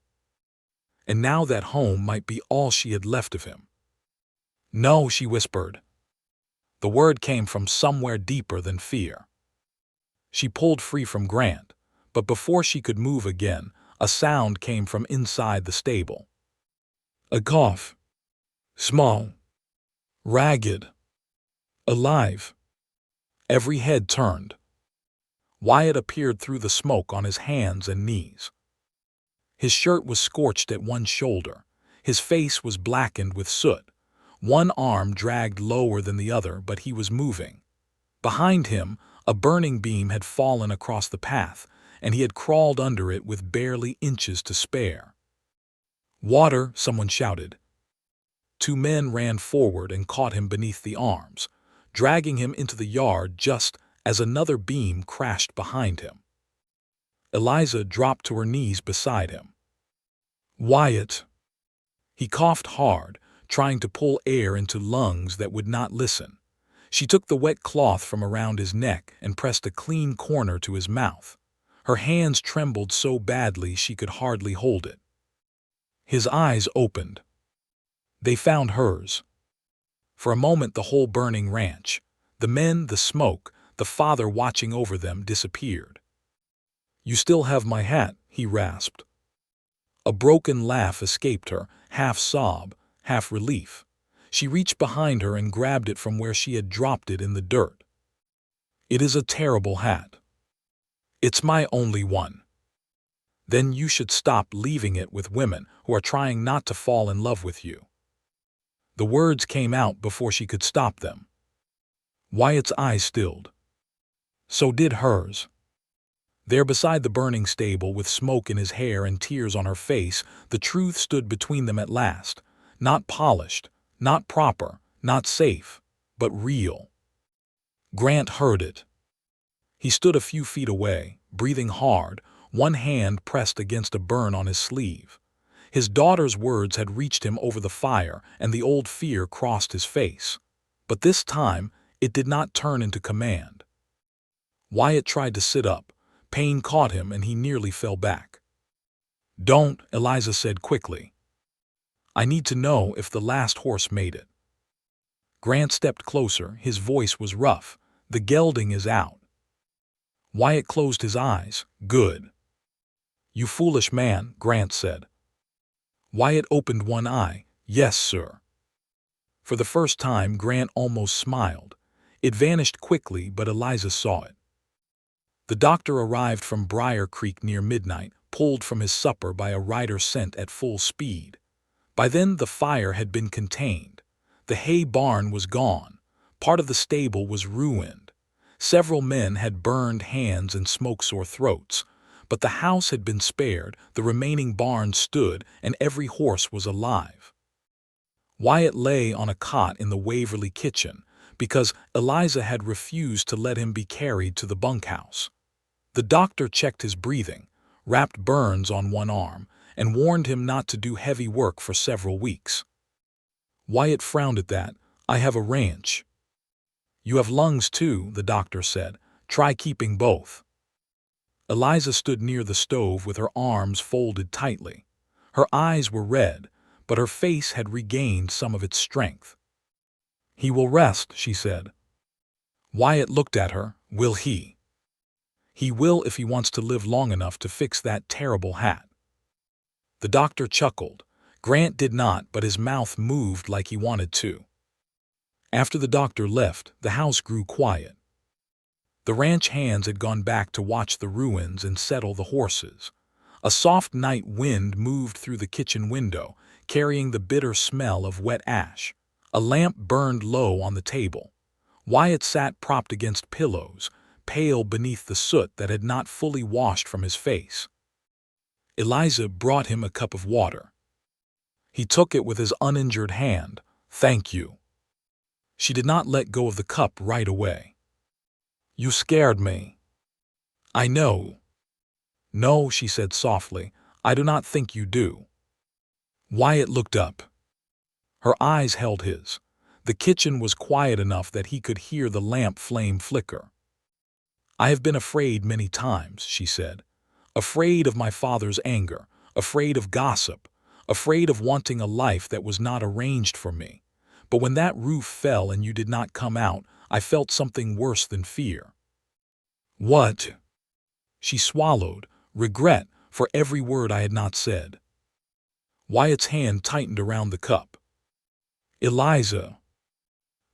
And now that home might be all she had left of him. No, she whispered. The word came from somewhere deeper than fear. She pulled free from Grant, but before she could move again, a sound came from inside the stable. A cough. Small. Ragged. Alive. Every head turned. Wyatt appeared through the smoke on his hands and knees. His shirt was scorched at one shoulder. His face was blackened with soot. One arm dragged lower than the other, but he was moving. Behind him, a burning beam had fallen across the path, and he had crawled under it with barely inches to spare. Water, someone shouted. Two men ran forward and caught him beneath the arms, dragging him into the yard just as another beam crashed behind him. Eliza dropped to her knees beside him. Wyatt. He coughed hard, trying to pull air into lungs that would not listen. She took the wet cloth from around his neck and pressed a clean corner to his mouth. Her hands trembled so badly she could hardly hold it. His eyes opened. They found hers. For a moment the whole burning ranch, the men, the smoke, the father watching over them, disappeared. You still have my hat, he rasped. A broken laugh escaped her, half sob, half relief. She reached behind her and grabbed it from where she had dropped it in the dirt. It is a terrible hat. It's my only one. Then you should stop leaving it with women who are trying not to fall in love with you. The words came out before she could stop them. Wyatt's eyes stilled. So did hers. There beside the burning stable, with smoke in his hair and tears on her face, the truth stood between them at last. Not polished, not proper, not safe, but real. Grant heard it. He stood a few feet away, breathing hard, one hand pressed against a burn on his sleeve. His daughter's words had reached him over the fire, and the old fear crossed his face. But this time, it did not turn into command. Wyatt tried to sit up. Pain caught him, and he nearly fell back. "Don't," Eliza said quickly. "I need to know if the last horse made it." Grant stepped closer. His voice was rough. "The gelding is out." Wyatt closed his eyes. "Good." "You foolish man," Grant said. Wyatt opened one eye. "Yes, sir." For the first time, Grant almost smiled. It vanished quickly, but Eliza saw it. The doctor arrived from Briar Creek near midnight, pulled from his supper by a rider sent at full speed. By then the fire had been contained. The hay barn was gone. Part of the stable was ruined. Several men had burned hands and smoke-sore throats. But the house had been spared, the remaining barn stood, and every horse was alive. Wyatt lay on a cot in the Waverly kitchen, because Eliza had refused to let him be carried to the bunkhouse. The doctor checked his breathing, wrapped burns on one arm, and warned him not to do heavy work for several weeks. Wyatt frowned at that. "I have a ranch." "You have lungs too," the doctor said. "Try keeping both." Eliza stood near the stove with her arms folded tightly. Her eyes were red, but her face had regained some of its strength. "He will rest," she said. Wyatt looked at her. "Will he?" "He will if he wants to live long enough to fix that terrible hat." The doctor chuckled. Grant did not, but his mouth moved like he wanted to. After the doctor left, the house grew quiet. The ranch hands had gone back to watch the ruins and settle the horses. A soft night wind moved through the kitchen window, carrying the bitter smell of wet ash. A lamp burned low on the table. Wyatt sat propped against pillows, pale beneath the soot that had not fully washed from his face. Eliza brought him a cup of water. He took it with his uninjured hand. "Thank you." She did not let go of the cup right away. "You scared me." "I know." "No," she said softly, "I do not think you do." Wyatt looked up. Her eyes held his. The kitchen was quiet enough that he could hear the lamp flame flicker. "I have been afraid many times," she said. "Afraid of my father's anger, afraid of gossip, afraid of wanting a life that was not arranged for me. But when that roof fell and you did not come out, I felt something worse than fear." "What?" She swallowed, regret for every word I had not said. Wyatt's hand tightened around the cup. "Eliza."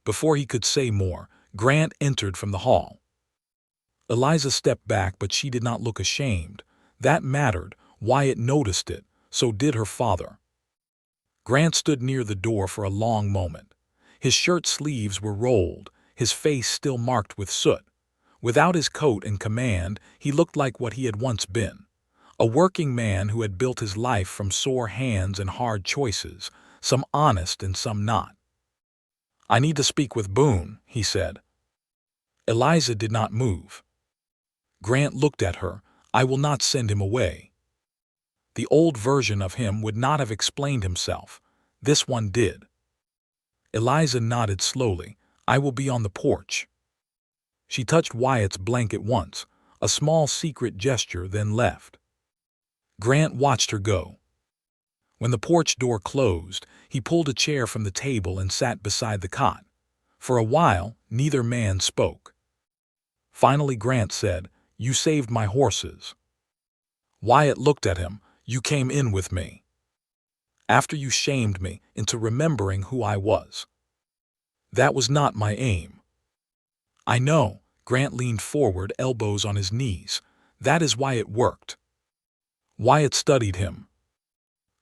Before he could say more, Grant entered from the hall. Eliza stepped back, but she did not look ashamed. That mattered. Wyatt noticed it. So did her father. Grant stood near the door for a long moment. His shirt sleeves were rolled, his face still marked with soot. Without his coat and command, he looked like what he had once been. A working man who had built his life from sore hands and hard choices, some honest and some not. "I need to speak with Boone," he said. Eliza did not move. Grant looked at her. "I will not send him away." The old version of him would not have explained himself. This one did. Eliza nodded slowly. "I will be on the porch." She touched Wyatt's blanket once, a small secret gesture, then left. Grant watched her go. When the porch door closed, he pulled a chair from the table and sat beside the cot. For a while, neither man spoke. Finally Grant said, "You saved my horses." Wyatt looked at him. "You came in with me. After you shamed me into remembering who I was. That was not my aim." "I know." Grant leaned forward, elbows on his knees. "That is why it worked." Wyatt studied him.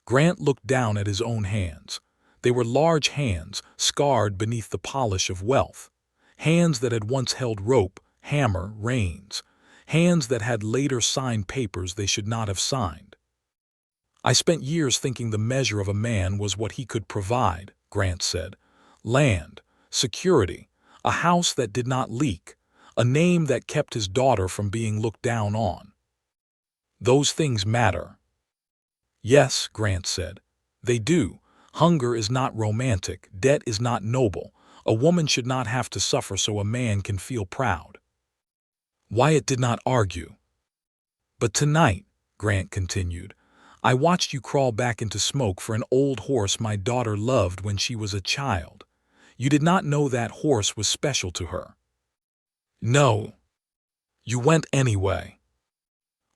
Grant looked down at his own hands. They were large hands, scarred beneath the polish of wealth. Hands that had once held rope, hammer, reins. Hands that had later signed papers they should not have signed. I spent years thinking the measure of a man was what he could provide, Grant said. Land, security, a house that did not leak, a name that kept his daughter from being looked down on. Those things matter. Yes, Grant said. They do. Hunger is not romantic. Debt is not noble. A woman should not have to suffer so a man can feel proud. Wyatt did not argue. But tonight, Grant continued, I watched you crawl back into smoke for an old horse my daughter loved when she was a child. You did not know that horse was special to her. No. You went anyway.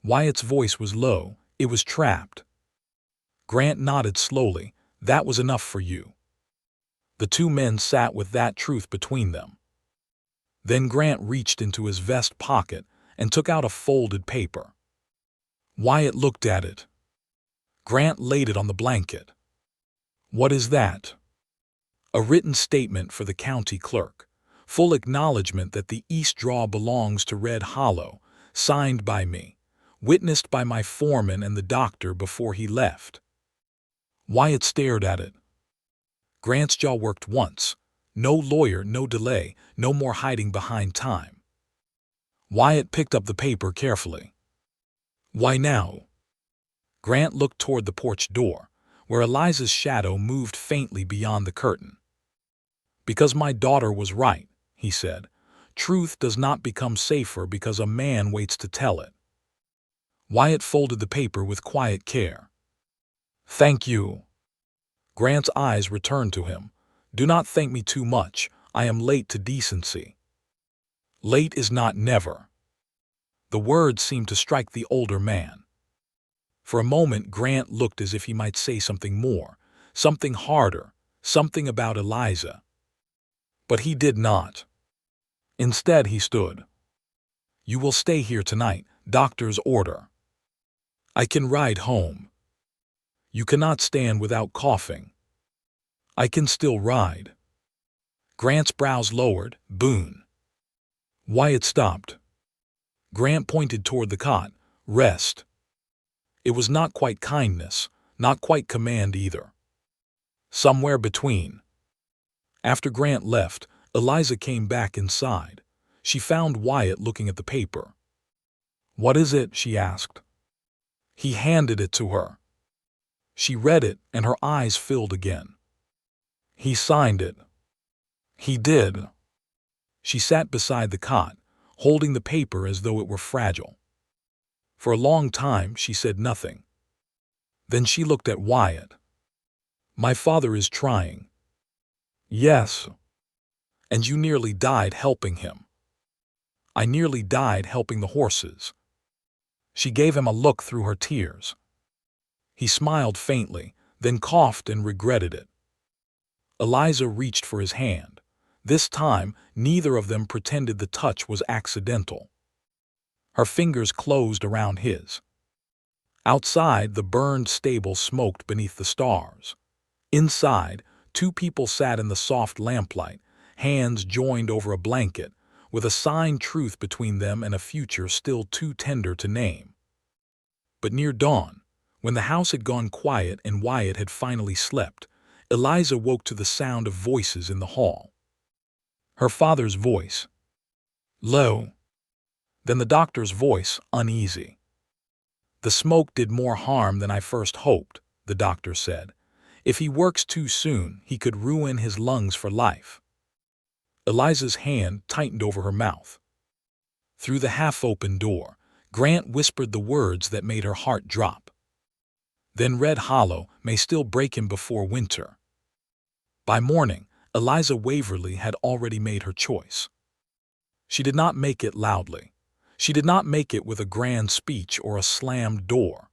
Wyatt's voice was low. It was trapped. Grant nodded slowly. That was enough for you. The two men sat with that truth between them. Then Grant reached into his vest pocket and took out a folded paper. Wyatt looked at it. Grant laid it on the blanket. What is that? A written statement for the county clerk. Full acknowledgement that the East Draw belongs to Red Hollow, signed by me, witnessed by my foreman and the doctor before he left. Wyatt stared at it. Grant's jaw worked once. No lawyer, no delay, no more hiding behind time. Wyatt picked up the paper carefully. Why now? Grant looked toward the porch door, where Eliza's shadow moved faintly beyond the curtain. Because my daughter was right, he said. Truth does not become safer because a man waits to tell it. Wyatt folded the paper with quiet care. Thank you. Grant's eyes returned to him. Do not thank me too much. I am late to decency. Late is not never. The words seemed to strike the older man. For a moment, Grant looked as if he might say something more, something harder, something about Eliza. But he did not. Instead, he stood. You will stay here tonight, doctor's order. I can ride home. You cannot stand without coughing. I can still ride. Grant's brows lowered. Boone. Wyatt stopped. Grant pointed toward the cot. Rest. It was not quite kindness, not quite command either. Somewhere between. After Grant left, Eliza came back inside. She found Wyatt looking at the paper. What is it? She asked. He handed it to her. She read it, and her eyes filled again. He signed it. He did. She sat beside the cot, holding the paper as though it were fragile. For a long time, she said nothing. Then she looked at Wyatt. My father is trying. Yes. And you nearly died helping him. I nearly died helping the horses. She gave him a look through her tears. He smiled faintly, then coughed and regretted it. Eliza reached for his hand. This time, neither of them pretended the touch was accidental. Her fingers closed around his. Outside, the burned stable smoked beneath the stars. Inside, two people sat in the soft lamplight, hands joined over a blanket, with a signed truth between them and a future still too tender to name. But near dawn, when the house had gone quiet and Wyatt had finally slept, Eliza woke to the sound of voices in the hall. Her father's voice. Low. Then the doctor's voice, uneasy. The smoke did more harm than I first hoped, the doctor said. If he works too soon, he could ruin his lungs for life. Eliza's hand tightened over her mouth. Through the half-open door, Grant whispered the words that made her heart drop. Then Red Hollow may still break him before winter. By morning, Eliza Waverly had already made her choice. She did not make it loudly. She did not make it with a grand speech or a slammed door.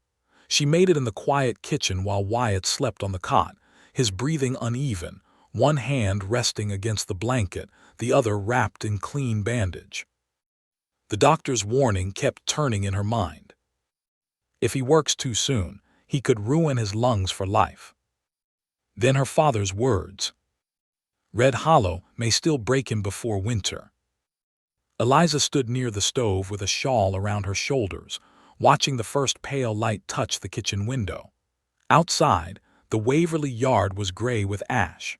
She made it in the quiet kitchen while Wyatt slept on the cot, his breathing uneven, one hand resting against the blanket, the other wrapped in clean bandage. The doctor's warning kept turning in her mind. If he works too soon, he could ruin his lungs for life. Then her father's words. Red Hollow may still break him before winter. Eliza stood near the stove with a shawl around her shoulders, watching the first pale light touch the kitchen window. Outside, the Waverly yard was gray with ash.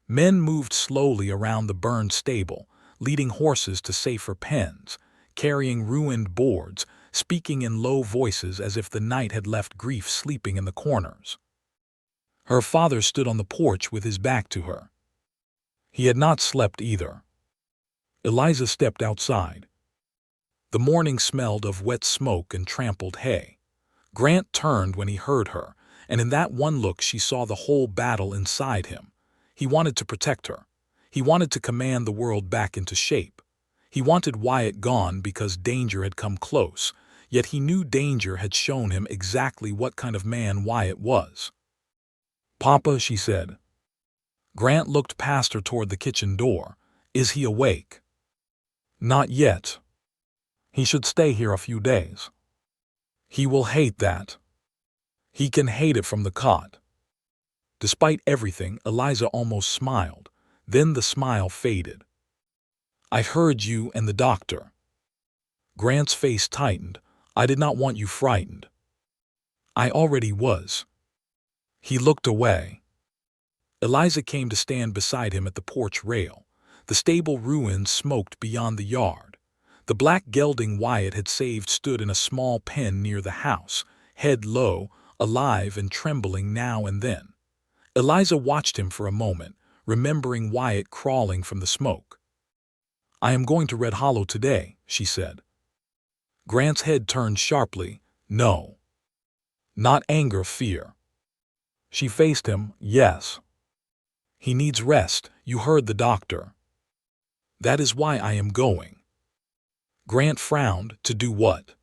Men moved slowly around the burned stable, leading horses to safer pens, carrying ruined boards, speaking in low voices as if the night had left grief sleeping in the corners. Her father stood on the porch with his back to her. He had not slept either. Eliza stepped outside. The morning smelled of wet smoke and trampled hay. Grant turned when he heard her, and in that one look she saw the whole battle inside him. He wanted to protect her. He wanted to command the world back into shape. He wanted Wyatt gone because danger had come close, yet he knew danger had shown him exactly what kind of man Wyatt was. "Papa," she said. Grant looked past her toward the kitchen door. "Is he awake?" "Not yet. He should stay here a few days." "He will hate that." "He can hate it from the cot." Despite everything, Eliza almost smiled. Then the smile faded. "I heard you and the doctor." Grant's face tightened. "I did not want you frightened." "I already was." He looked away. Eliza came to stand beside him at the porch rail. The stable ruins smoked beyond the yard. The black gelding Wyatt had saved stood in a small pen near the house, head low, alive and trembling now and then. Eliza watched him for a moment, remembering Wyatt crawling from the smoke. "I am going to Red Hollow today," she said. Grant's head turned sharply. "No." "Not anger, fear." She faced him. "Yes. He needs rest. You heard the doctor." "That is why I am going." Grant frowned. "To do what?"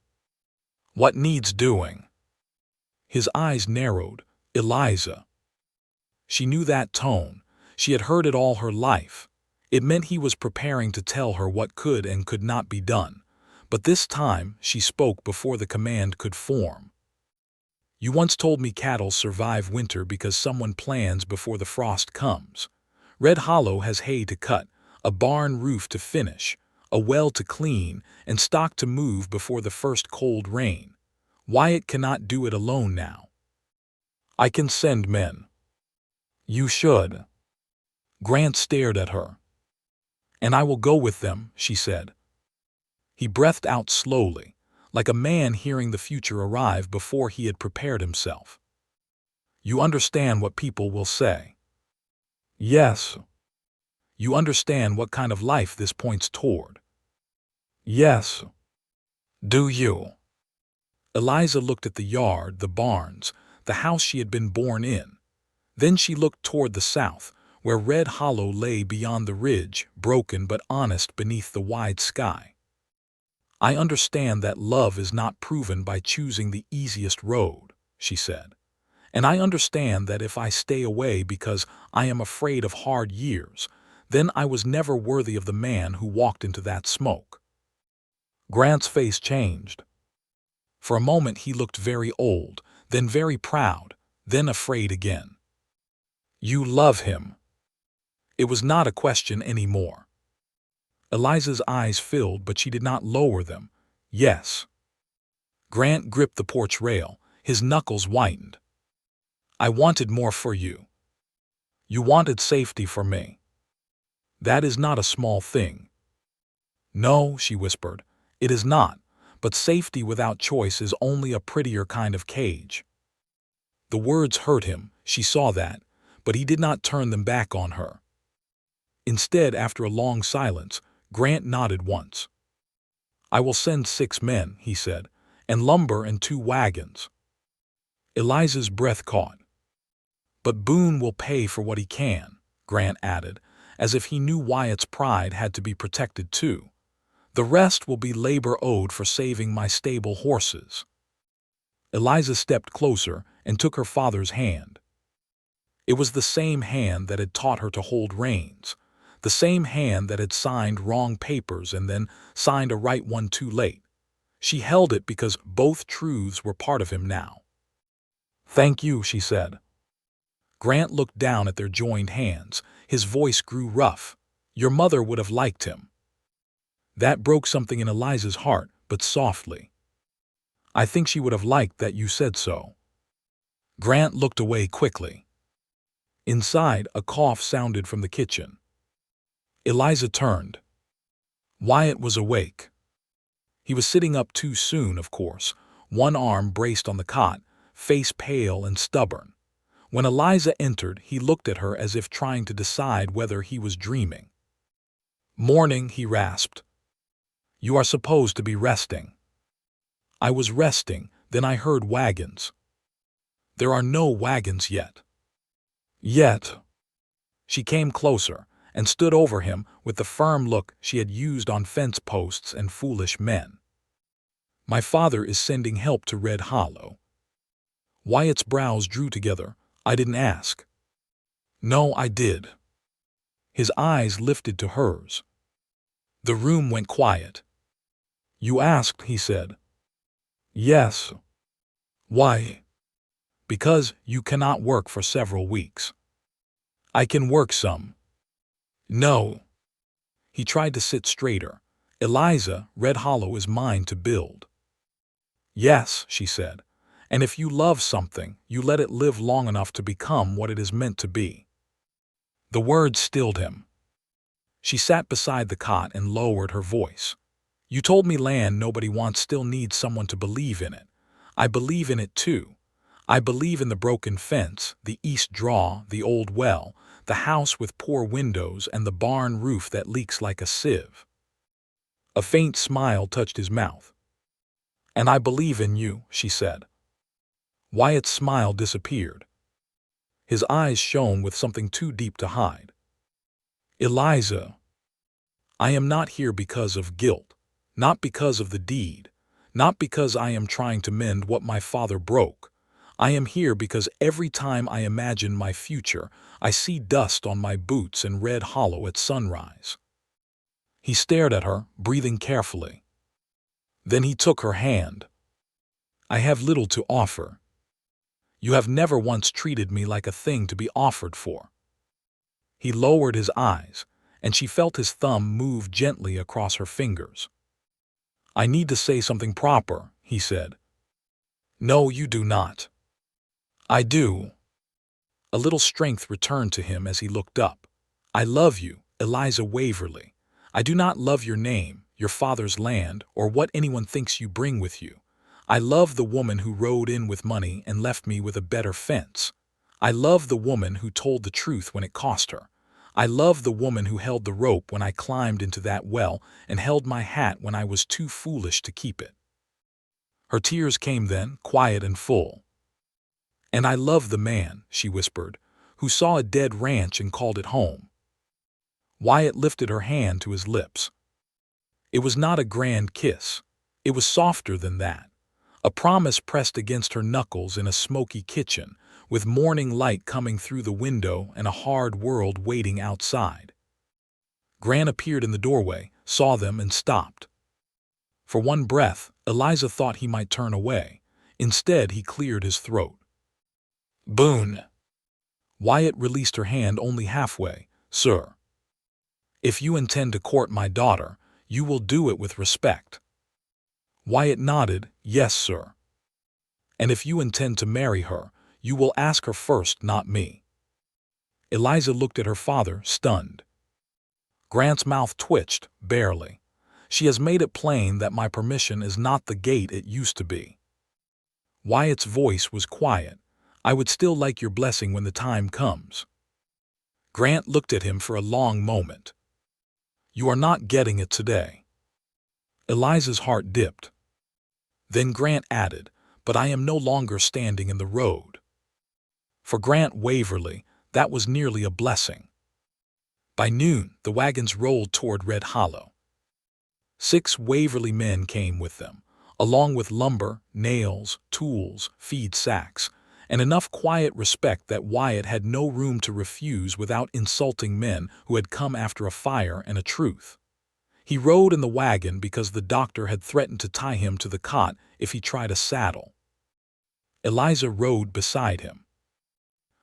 "What needs doing." His eyes narrowed. "Eliza." She knew that tone. She had heard it all her life. It meant he was preparing to tell her what could and could not be done. But this time she spoke before the command could form. "You once told me cattle survive winter because someone plans before the frost comes. Red Hollow has hay to cut, a barn roof to finish, a well to clean, and stock to move before the first cold rain. Wyatt cannot do it alone now." "I can send men." "You should." Grant stared at her. "And I will go with them," she said. He breathed out slowly, like a man hearing the future arrive before he had prepared himself. "You understand what people will say." "Yes." "You understand what kind of life this points toward." "Yes." "Do you?" Eliza looked at the yard, the barns, the house she had been born in. Then she looked toward the south, where Red Hollow lay beyond the ridge, broken but honest beneath the wide sky. "I understand that love is not proven by choosing the easiest road," she said. "And I understand that if I stay away because I am afraid of hard years, then I was never worthy of the man who walked into that smoke." Grant's face changed. For a moment he looked very old, then very proud, then afraid again. "You love him." It was not a question anymore. Eliza's eyes filled, but she did not lower them. "Yes." Grant gripped the porch rail. His knuckles whitened. "I wanted more for you. You wanted safety for me. That is not a small thing." "No," she whispered, "it is not, but safety without choice is only a prettier kind of cage." The words hurt him, she saw that, but he did not turn them back on her. Instead, after a long silence, Grant nodded once. "I will send 6 men," he said, "and lumber and 2 wagons." Eliza's breath caught. "But Boone will pay for what he can," Grant added, as if he knew Wyatt's pride had to be protected too. "The rest will be labor owed for saving my stable horses." Eliza stepped closer and took her father's hand. It was the same hand that had taught her to hold reins, the same hand that had signed wrong papers and then signed a right one too late. She held it because both truths were part of him now. "Thank you," she said. Grant looked down at their joined hands. His voice grew rough. Your mother would have liked him. That broke something in Eliza's heart, but softly. I think she would have liked that you said so. Grant looked away quickly. Inside, a cough sounded from the kitchen. Eliza turned. Wyatt was awake. He was sitting up too soon, of course, one arm braced on the cot, face pale and stubborn. When Eliza entered, he looked at her as if trying to decide whether he was dreaming. Morning, he rasped. You are supposed to be resting. I was resting, then I heard wagons. There are no wagons yet. Yet. She came closer and stood over him with the firm look she had used on fence posts and foolish men. My father is sending help to Red Hollow. Wyatt's brows drew together. I didn't ask. No, I did. His eyes lifted to hers. The room went quiet. You asked, he said. Yes. Why? Because you cannot work for several weeks. I can work some. No. He tried to sit straighter. Eliza, Red Hollow is mine to build. Yes, she said. And if you love something, you let it live long enough to become what it is meant to be. The words stilled him. She sat beside the cot and lowered her voice. You told me land nobody wants still needs someone to believe in it. I believe in it too. I believe in the broken fence, the east draw, the old well, the house with poor windows and the barn roof that leaks like a sieve. A faint smile touched his mouth. And I believe in you, she said. Wyatt's smile disappeared. His eyes shone with something too deep to hide. Eliza, I am not here because of guilt, not because of the deed, not because I am trying to mend what my father broke. I am here because every time I imagine my future, I see dust on my boots and Red Hollow at sunrise. He stared at her, breathing carefully. Then he took her hand. I have little to offer. You have never once treated me like a thing to be offered for. He lowered his eyes, and she felt his thumb move gently across her fingers. I need to say something proper, he said. No, you do not. I do. A little strength returned to him as he looked up. I love you, Eliza Waverly. I do not love your name, your father's land, or what anyone thinks you bring with you. I love the woman who rode in with money and left me with a better fence. I love the woman who told the truth when it cost her. I love the woman who held the rope when I climbed into that well and held my hat when I was too foolish to keep it. Her tears came then, quiet and full. And I love the man, she whispered, who saw a dead ranch and called it home. Wyatt lifted her hand to his lips. It was not a grand kiss. It was softer than that. A promise pressed against her knuckles in a smoky kitchen, with morning light coming through the window and a hard world waiting outside. Grant appeared in the doorway, saw them, and stopped. For one breath, Eliza thought he might turn away. Instead, he cleared his throat. Boone. Wyatt released her hand only halfway. Sir. If you intend to court my daughter, you will do it with respect. Wyatt nodded, yes, sir. And if you intend to marry her, you will ask her first, not me. Eliza looked at her father, stunned. Grant's mouth twitched, barely. She has made it plain that my permission is not the gate it used to be. Wyatt's voice was quiet. I would still like your blessing when the time comes. Grant looked at him for a long moment. You are not getting it today. Eliza's heart dipped. Then Grant added, but I am no longer standing in the road. For Grant Waverly, that was nearly a blessing. By noon, the wagons rolled toward Red Hollow. 6 Waverly men came with them, along with lumber, nails, tools, feed sacks, and enough quiet respect that Wyatt had no room to refuse without insulting men who had come after a fire and a truth. He rode in the wagon because the doctor had threatened to tie him to the cot if he tried a saddle. Eliza rode beside him.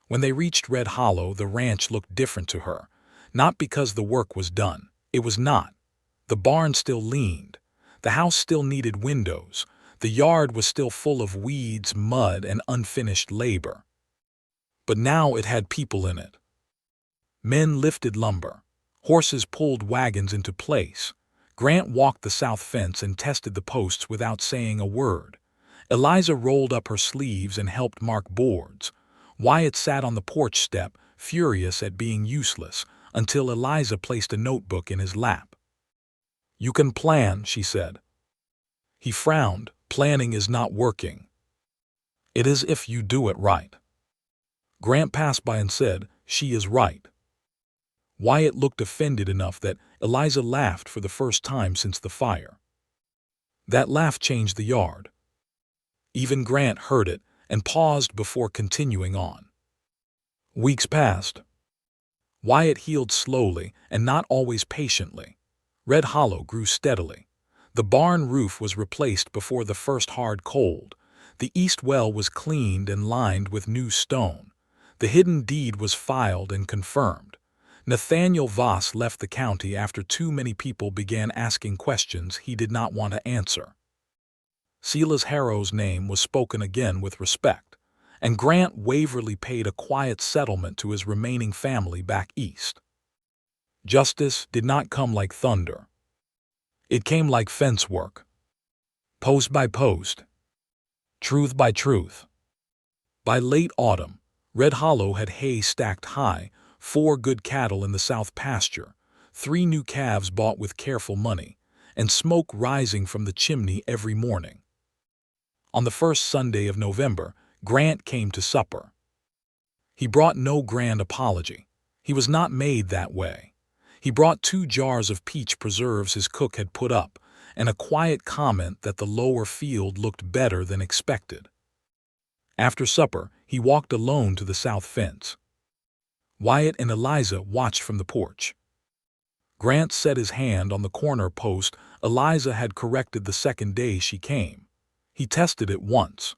When they reached Red Hollow, the ranch looked different to her. Not because the work was done. It was not. The barn still leaned. The house still needed windows. The yard was still full of weeds, mud, and unfinished labor. But now it had people in it. Men lifted lumber. Horses pulled wagons into place. Grant walked the south fence and tested the posts without saying a word. Eliza rolled up her sleeves and helped mark boards. Wyatt sat on the porch step, furious at being useless, until Eliza placed a notebook in his lap. "You can plan," she said. He frowned. "Planning is not working. It is if you do it right." Grant passed by and said, "She is right." Wyatt looked offended enough that Eliza laughed for the first time since the fire. That laugh changed the yard. Even Grant heard it and paused before continuing on. Weeks passed. Wyatt healed slowly and not always patiently. Red Hollow grew steadily. The barn roof was replaced before the first hard cold. The east well was cleaned and lined with new stone. The hidden deed was filed and confirmed. Nathaniel Voss left the county after too many people began asking questions he did not want to answer. Silas Harrow's name was spoken again with respect, and Grant Waverly paid a quiet settlement to his remaining family back east. Justice did not come like thunder. It came like fence work. Post by post. Truth by truth. By late autumn, Red Hollow had hay stacked high, 4 good cattle in the south pasture, 3 new calves bought with careful money, and smoke rising from the chimney every morning. On the first Sunday of November, Grant came to supper. He brought no grand apology. He was not made that way. He brought 2 jars of peach preserves his cook had put up, and a quiet comment that the lower field looked better than expected. After supper, he walked alone to the south fence. Wyatt and Eliza watched from the porch. Grant set his hand on the corner post Eliza had corrected the second day she came. He tested it once.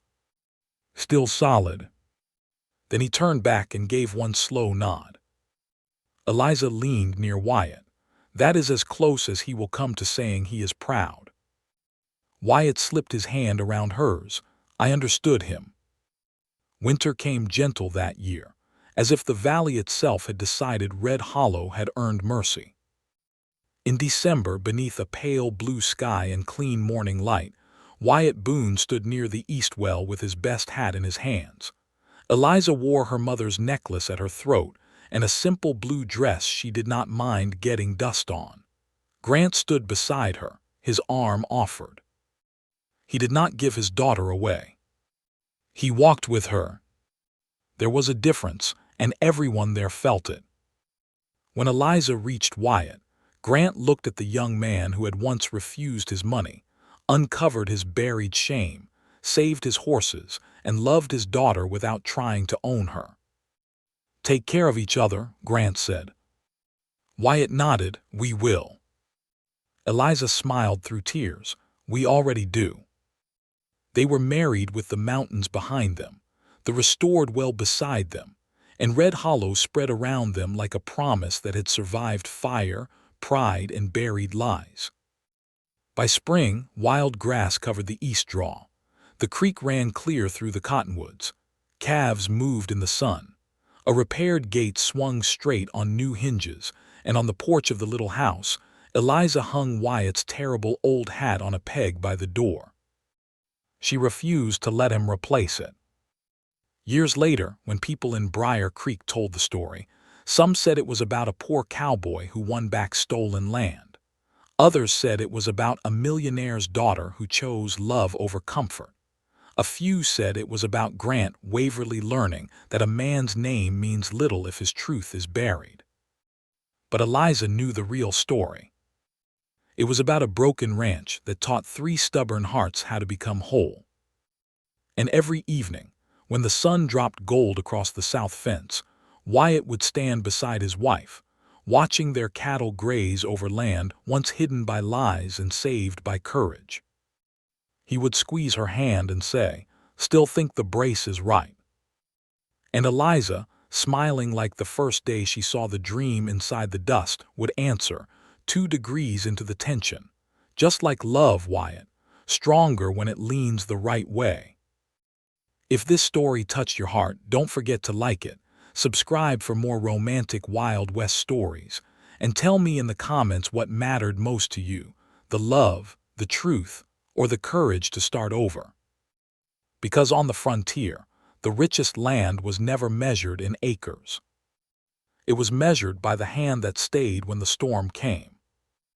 Still solid. Then he turned back and gave one slow nod. Eliza leaned near Wyatt. That is as close as he will come to saying he is proud. Wyatt slipped his hand around hers. I understood him. Winter came gentle that year, as if the valley itself had decided Red Hollow had earned mercy. In December, beneath a pale blue sky and clean morning light, Wyatt Boone stood near the east well with his best hat in his hands. Eliza wore her mother's necklace at her throat and a simple blue dress she did not mind getting dust on. Grant stood beside her, his arm offered. He did not give his daughter away. He walked with her. There was a difference, and everyone there felt it. When Eliza reached Wyatt, Grant looked at the young man who had once refused his money, uncovered his buried shame, saved his horses, and loved his daughter without trying to own her. Take care of each other, Grant said. Wyatt nodded, we will. Eliza smiled through tears, we already do. They were married with the mountains behind them, the restored well beside them, and Red Hollow spread around them like a promise that had survived fire, pride, and buried lies. By spring, wild grass covered the east draw. The creek ran clear through the cottonwoods. Calves moved in the sun. A repaired gate swung straight on new hinges, and on the porch of the little house, Eliza hung Wyatt's terrible old hat on a peg by the door. She refused to let him replace it. Years later, when people in Briar Creek told the story, some said it was about a poor cowboy who won back stolen land. Others said it was about a millionaire's daughter who chose love over comfort. A few said it was about Grant Waverly learning that a man's name means little if his truth is buried. But Eliza knew the real story. It was about a broken ranch that taught 3 stubborn hearts how to become whole. And every evening, when the sun dropped gold across the south fence, Wyatt would stand beside his wife, watching their cattle graze over land once hidden by lies and saved by courage. He would squeeze her hand and say, "Still think the brace is right." And Eliza, smiling like the first day she saw the dream inside the dust, would answer, 2 degrees into the tension. Just like love, Wyatt, stronger when it leans the right way. If this story touched your heart, don't forget to like it, subscribe for more romantic Wild West stories, and tell me in the comments what mattered most to you, the love, the truth, or the courage to start over. Because on the frontier, the richest land was never measured in acres. It was measured by the hand that stayed when the storm came.